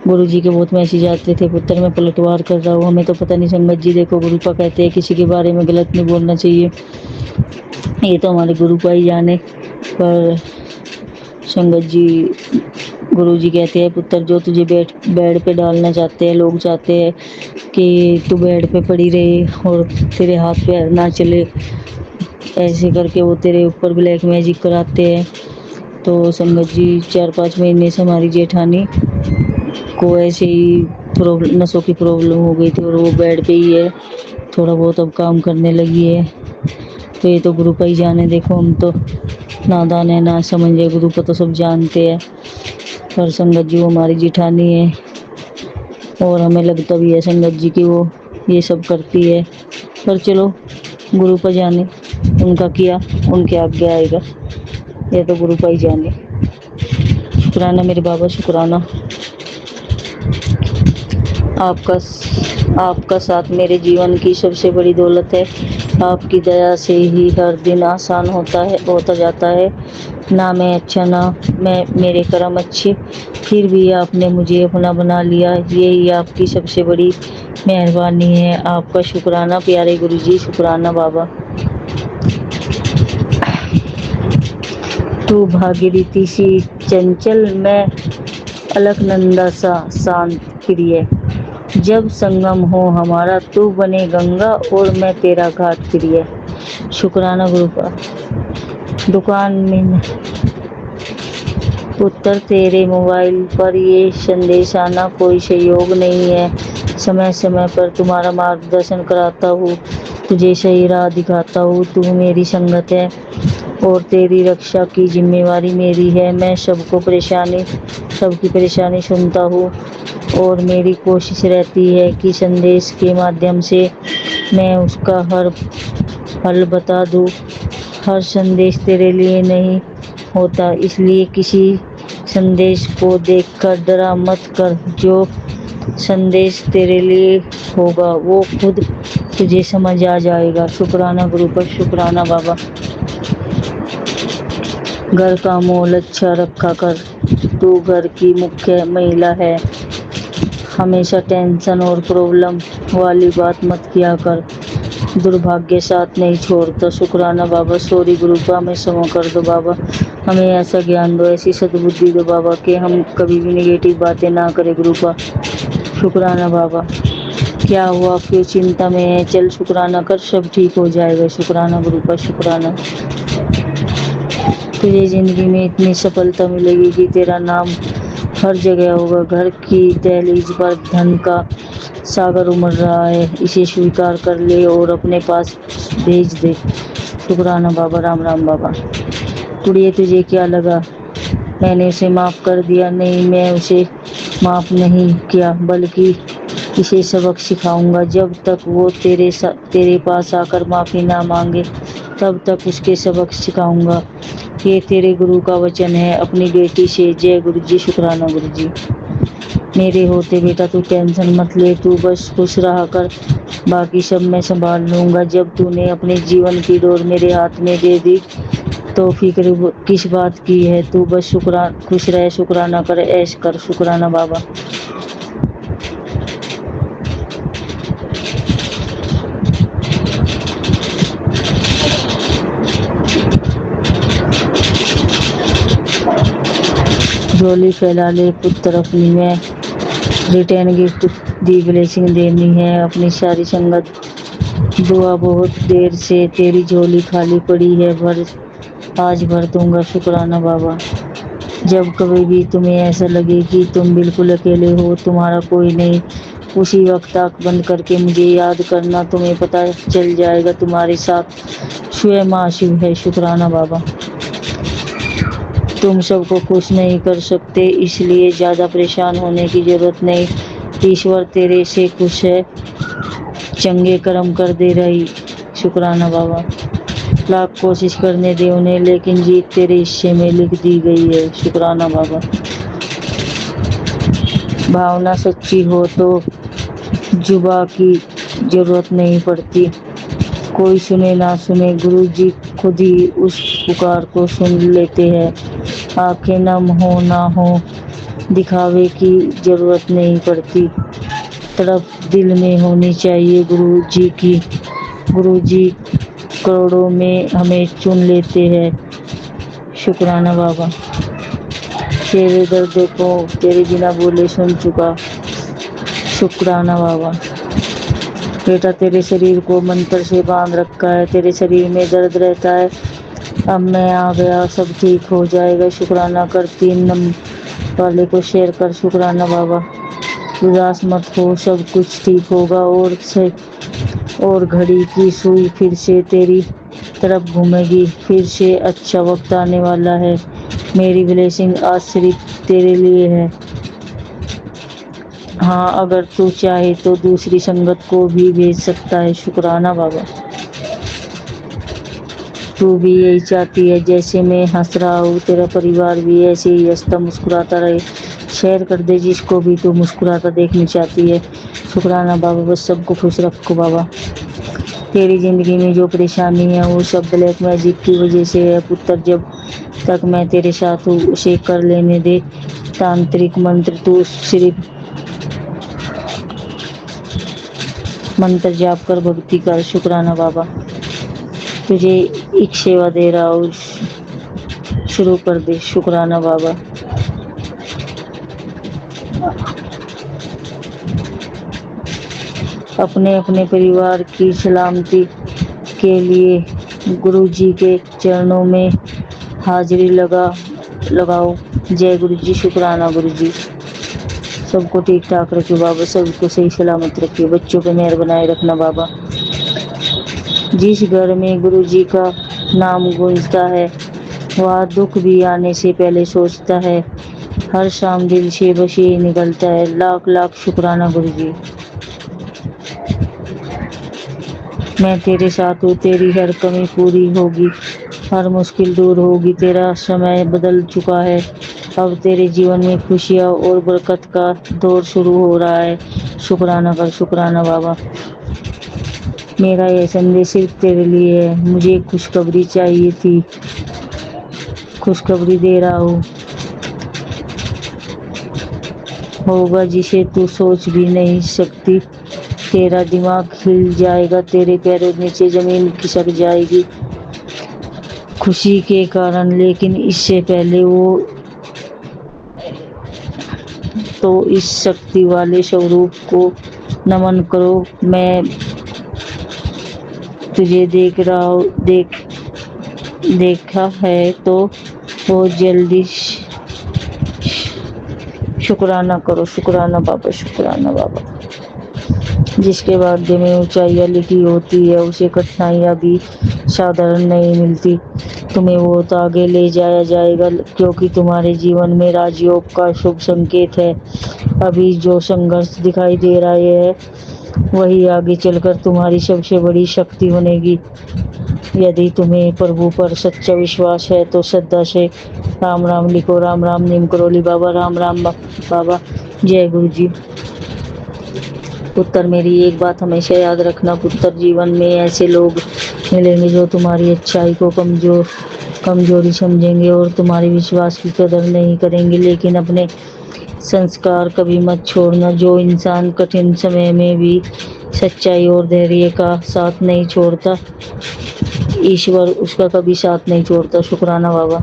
गुरुजी के बहुत मैसेज आते थे, पुत्र मैं पलटवार कर रहा हूँ। हमें तो पता नहीं संगत जी। देखो, गुरुपा कहते हैं किसी के बारे में गलत नहीं बोलना चाहिए, ये तो हमारे गुरुपा ही जाने। पर संगत जी, गुरुजी कहते हैं पुत्र, जो तुझे बेड पे डालना चाहते हैं, लोग चाहते हैं कि तू बेड पे पड़ी रहे और तेरे हाथ पैर ना चले, ऐसे करके वो तेरे ऊपर ब्लैक मैजिक कराते हैं। तो संगत जी, 4-5 महीने से हमारी जेठानी को ऐसे ही नसों की प्रॉब्लम हो गई थी और वो बेड पे ही है। थोड़ा बहुत अब काम करने लगी है तो ये तो गुरु का ही जाने। देखो हम तो नादान है, ना समझ है, गुरु को तो सब जानते हैं। पर संगत जी वो हमारी जिठानी है और हमें लगता भी है संगत जी की वो ये सब करती है। पर चलो गुरु का जाने, उनका किया उनके आगे आएगा, ये तो गुरु का ही जाने। शुक्राना मेरे बाबा, शुक्राना। आपका आपका साथ मेरे जीवन की सबसे बड़ी दौलत है। आपकी दया से ही हर दिन आसान होता जाता है। ना मैं अच्छा, ना मेरे कर्म अच्छे, फिर भी आपने मुझे अपना बना लिया। यही आपकी सबसे बड़ी मेहरबानी है। आपका शुक्राना प्यारे गुरुजी, शुक्राना बाबा। तू भागीरथी सी चंचल, मैं अलकनंदा सा शांत प्रिय। जब संगम हो हमारा, तू बने गंगा और मैं तेरा घाट प्रिय। शुक्राना गुरु का। दुकान में उत्तर तेरे मोबाइल पर ये संदेश आना कोई संयोग नहीं है। समय समय पर तुम्हारा मार्गदर्शन कराता हूँ, तुझे सही राह दिखाता हूँ। तू मेरी संगत है और तेरी रक्षा की जिम्मेवारी मेरी है। मैं सबकी परेशानी सुनता हूँ और मेरी कोशिश रहती है कि संदेश के माध्यम से मैं उसका हल बता दूँ। हर संदेश तेरे लिए नहीं होता, इसलिए किसी संदेश को देखकर डरा मत कर। जो संदेश तेरे लिए होगा वो खुद तुझे समझ आ जाएगा। शुक्राना गुरु पर, शुक्राना बाबा। घर का मोल अच्छा रखा कर, तू घर की मुख्य महिला है। हमेशा टेंशन और प्रॉब्लम वाली बात मत किया कर, दुर्भाग्य साथ नहीं छोड़ता। शुक्राना बाबा। सॉरी गुरु का, हमें क्षमा कर दो बाबा। हमें ऐसा ज्ञान दो, ऐसी सद्बुद्धि दो बाबा कि हम कभी भी नेगेटिव बातें ना करें गुरु का। शुक्राना बाबा। क्या हुआ, क्यों चिंता में है? चल शुक्राना कर, सब ठीक हो जाएगा। शुक्राना गुरु का, शुक्राना। तुझे जिंदगी में इतनी सफलता मिलेगी कि तेरा नाम हर जगह होगा। घर की दहलीज पर धन का सागर उमड़ रहा है, इसे स्वीकार कर ले और अपने पास भेज दे। शुक्राना बाबा। राम राम बाबा। कुड़िए तुझे क्या लगा मैंने उसे माफ़ कर दिया? नहीं, मैं उसे माफ़ नहीं किया, बल्कि इसे सबक सिखाऊंगा। जब तक वो तेरे पास आकर माफ़ी ना मांगे, तब तक उसके सबक सिखाऊंगा। ये तेरे गुरु का वचन है अपनी बेटी से। जय गुरु जी। शुक्राना गुरु जी। मेरे होते बेटा तू टेंशन मत ले, तू बस खुश रहा कर, बाकी सब मैं संभाल लूँगा। जब तूने अपने जीवन की डोर मेरे हाथ में दे दी तो फिक्र किस बात की है? तू बस खुश रह, शुक्राना कर, ऐश कर। शुक्राना बाबा। झोली फैला ले पुत्र अपनी, मैं रिटर्न गिफ्ट दी ब्लेसिंग देनी है अपनी सारी संगत। दुआ बहुत देर से तेरी झोली खाली पड़ी है, आज भर दूंगा। शुक्राना बाबा। जब कभी भी तुम्हें ऐसा लगे कि तुम बिल्कुल अकेले हो, तुम्हारा कोई नहीं, उसी वक्त आँख बंद करके मुझे याद करना, तुम्हें पता चल जाएगा तुम्हारे साथ स्वयं मां शिव है। शुक्राना बाबा। तुम सबको खुश नहीं कर सकते, इसलिए ज़्यादा परेशान होने की ज़रूरत नहीं। ईश्वर तेरे से खुश है, चंगे कर्म कर दे रही। शुक्राना बाबा। लाख कोशिश करने दे उन्हें, लेकिन जीत तेरे हिस्से में लिख दी गई है। शुक्राना बाबा। भावना सच्ची हो तो जुबा की ज़रूरत नहीं पड़ती। कोई सुने ना सुने, गुरु जी खुद ही उस पुकार को सुन लेते हैं। आंखें नम हो ना हो, दिखावे की ज़रूरत नहीं पड़ती। तड़प दिल में होनी चाहिए गुरु जी की। गुरु जी करोड़ों में हमें चुन लेते हैं। शुक्राना बाबा। तेरे दर्द को तेरे बिना बोले सुन चुका। शुक्राना बाबा। बेटा तेरे शरीर को मंत्र से बांध रखा है, तेरे शरीर में दर्द रहता है, अब मैं आ गया, सब ठीक हो जाएगा। शुक्राना कर। 3 नंबर वाले को शेयर कर। शुक्राना बाबा। उदास मत हो, सब कुछ ठीक होगा। और घड़ी की सुई फिर से तेरी तरफ घूमेगी। फिर से अच्छा वक्त आने वाला है। मेरी ब्लेसिंग आज सिर्फ तेरे लिए है। हाँ, अगर तू चाहे तो दूसरी संगत को भी भेज सकता है। शुक्राना बाबा। तू भी यही चाहती है जैसे मैं हंस रहा हूँ, तेरा परिवार भी ऐसे ही हंसता मुस्कुराता रहे। शेयर कर दे जिसको भी तू मुस्कुराता देखनी चाहती है। शुक्राना बाबा, बस सबको खुश रखो बाबा। तेरी ज़िंदगी में जो परेशानी है वो सब ब्लैक मैजिक की वजह से है पुत्र। जब तक मैं तेरे साथ हूँ उसे कर लेने दे। तांत्रिक मंत्र तू सिर्फ मंत्र जाप कर, भक्ति कर। शुक्राना बाबा। तुझे एक सेवा दे रहा हूँ, शुरू कर दे। शुक्राना बाबा। अपने अपने परिवार की सलामती के लिए गुरु जी के चरणों में हाजिरी लगाओ। जय गुरु जी। शुक्राना गुरु जी। सबको ठीक ठाक रखिए बाबा, सबको सही सलामत रखिए। बच्चों पे मेहर बनाए रखना बाबा। जिस घर में गुरु जी का नाम गूंजता है वह दुख भी आने से पहले सोचता है। हर शाम दिल से बस यही निकलता है, लाख लाख शुक्राना गुरु जी। मैं तेरे साथ हूँ, तेरी हर कमी पूरी होगी, हर मुश्किल दूर होगी। तेरा समय बदल चुका है, अब तेरे जीवन में खुशियाँ और बरकत का दौर शुरू हो रहा है। शुक्राना कर। शुक्राना बाबा। मेरा यह संदेश सिर्फ तेरे लिए है। मुझे खुशखबरी चाहिए थी, खुशखबरी दे रहा हूँ। होगा जिसे तू सोच भी नहीं सकती। तेरा दिमाग हिल जाएगा, तेरे पैरों नीचे जमीन खिसक जाएगी खुशी के कारण। लेकिन इससे पहले वो तो इस शक्ति वाले स्वरूप को नमन करो। मैं तुझे देखा है तो बहुत जल्दी। शुक्राना करो। शुक्राना बाबा। शुक्राना बाबा। जिसके भाग्य में ऊंचाइयाँ लिखी होती है उसे कठिनाइयाँ भी साधारण नहीं मिलती। तुम्हें बहुत आगे ले जाया जाएगा क्योंकि तुम्हारे जीवन में राजयोग का शुभ संकेत है। अभी जो संघर्ष दिखाई दे रहा है वही आगे चलकर तुम्हारी सबसे बड़ी शक्ति बनेगी। यदि तुम्हें प्रभु पर सच्चा विश्वास है तो श्रद्धा से राम राम लिखो। राम राम नीम करोली बाबा। राम राम बाबा। जय गुरु जी। पुत्र, मेरी एक बात हमेशा याद रखना पुत्र, जीवन में ऐसे लोग मिलेंगे जो तुम्हारी अच्छाई को कमजोरी समझेंगे और तुम्हारे विश्वास की कदर नहीं करेंगे। लेकिन अपने संस्कार कभी मत छोड़ना। जो इंसान कठिन समय में भी सच्चाई और धैर्य का साथ नहीं छोड़ता, ईश्वर उसका कभी साथ नहीं छोड़ता। शुक्राना बाबा।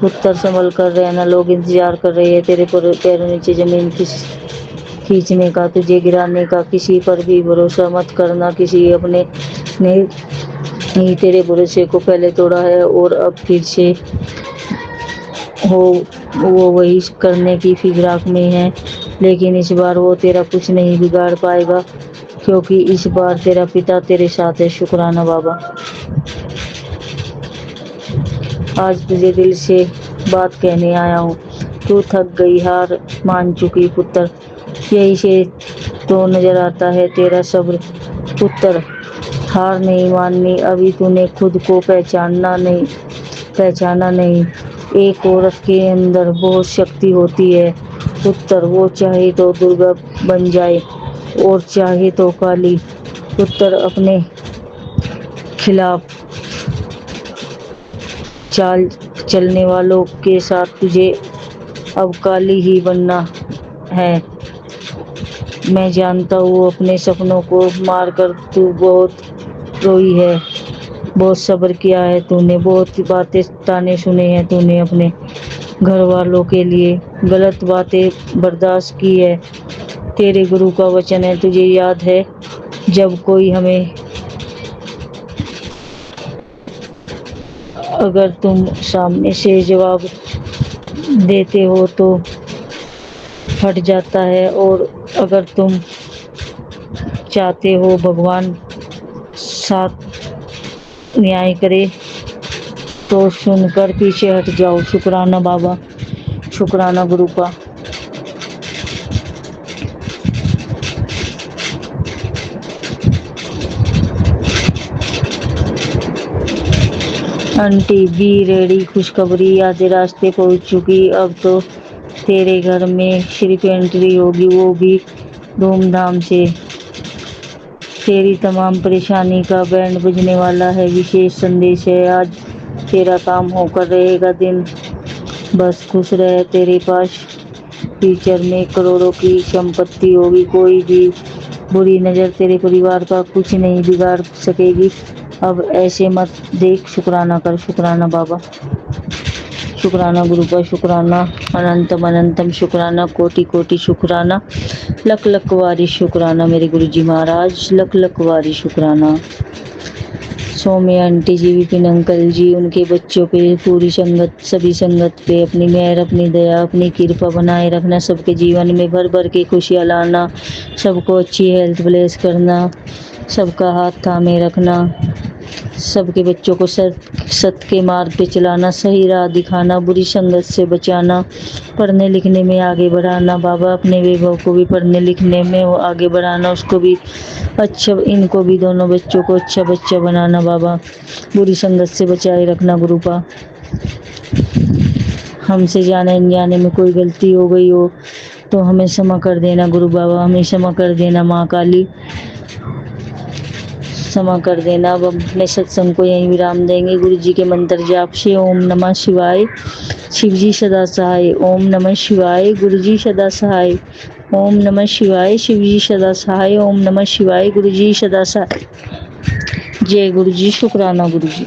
पुत्र, संभल कर रहना। लोग इंतजार कर रहे हैं तेरे पैरों नीचे जमीन खींचने का, तुझे गिराने का। किसी पर भी भरोसा मत करना। किसी अपने ने ही तेरे भरोसे को पहले तोड़ा है और अब फिर से हो वो वही करने की फिराक में है। लेकिन इस बार वो तेरा कुछ नहीं बिगाड़ पाएगा क्योंकि इस बार तेरा पिता तेरे साथ है। शुक्राना बाबा। आज तुझे दिल से बात कहने आया हूँ। तू थक गई, हार मान चुकी पुत्र, यही से तो नजर आता है तेरा सब्र। पुत्र, हार नहीं माननी। अभी तूने खुद को पहचाना नहीं। एक औरत के अंदर बहुत शक्ति होती है पुत्र, वो चाहे तो दुर्गा बन जाए और चाहे तो काली। पुत्र, अपने खिलाफ चाल चलने वालों के साथ तुझे अब काली ही बनना है। मैं जानता हूँ अपने सपनों को मारकर तू बहुत रोई है, बहुत सब्र किया है तूने, बहुत बातें ताने सुने हैं तूने अपने घर वालों के लिए, गलत बातें बर्दाश्त की है। तेरे गुरु का वचन है, तुझे याद है जब कोई हमें अगर तुम सामने से जवाब देते हो तो हट जाता है और अगर तुम चाहते हो भगवान साथ न्याय करे तो सुनकर पीछे हट जाओ। शुक्राना बाबा, शुक्राना गुरु का। आंटी बी रेडी, खुशखबरी आधे रास्ते पहुंच चुकी। अब तो तेरे घर में सिर्फ एंट्री होगी, वो भी धूमधाम से। तेरी तमाम परेशानी का बैंड बजने वाला है। विशेष संदेश है आज, तेरा काम होकर रहेगा दिन। बस खुश रह, तेरे पास फ्यूचर में करोड़ों की संपत्ति होगी। कोई भी बुरी नज़र तेरे परिवार का कुछ नहीं बिगाड़ सकेगी। अब ऐसे मत देख, शुक्राना कर। शुक्राना बाबा, शुक्राना गुरु का। शुक्राना अनंतम अनंतम शुक्राना, कोटि कोटि शुक्राना, लख लख वारी शुक्राना मेरे गुरु जी महाराज, लख लख वारी शुक्राना। सौम्या आंटी जी, विपिन अंकल जी, उनके बच्चों पे, पूरी संगत, सभी संगत पे अपनी मेहर, अपनी दया, अपनी कृपा बनाए रखना। सबके जीवन में भर भर के खुशियाँ लाना, सबको अच्छी हेल्थ ब्लेस करना, सबका हाथ थामे रखना, सबके बच्चों को सत के मार्ग पे चलाना, सही राह दिखाना, बुरी संगत से बचाना, पढ़ने लिखने में आगे बढ़ाना। बाबा अपने वैभव को भी पढ़ने लिखने में आगे बढ़ाना, उसको भी अच्छा, इनको भी, दोनों बच्चों को अच्छा बच्चा बनाना। बाबा बुरी संगत से बचाए रखना गुरु का। हमसे जाने अनजाने में कोई गलती हो गई हो तो हमें क्षमा कर देना गुरु बाबा, हमें क्षमा कर देना माँ काली, क्षमा कर देना। अब अपने सत्संग को यहीं विराम देंगे गुरु जी के मंत्र जाप से। ओम नमः शिवाय, शिव जी सदा सहाय। ओम नमः शिवाय, गुरु जी सदा सहाय। ओम नमः शिवाय, शिव जी सदा सहाय। ओम नमः शिवाय, गुरु जी सदा सहाय। जय गुरु जी, शुक्राना गुरु जी।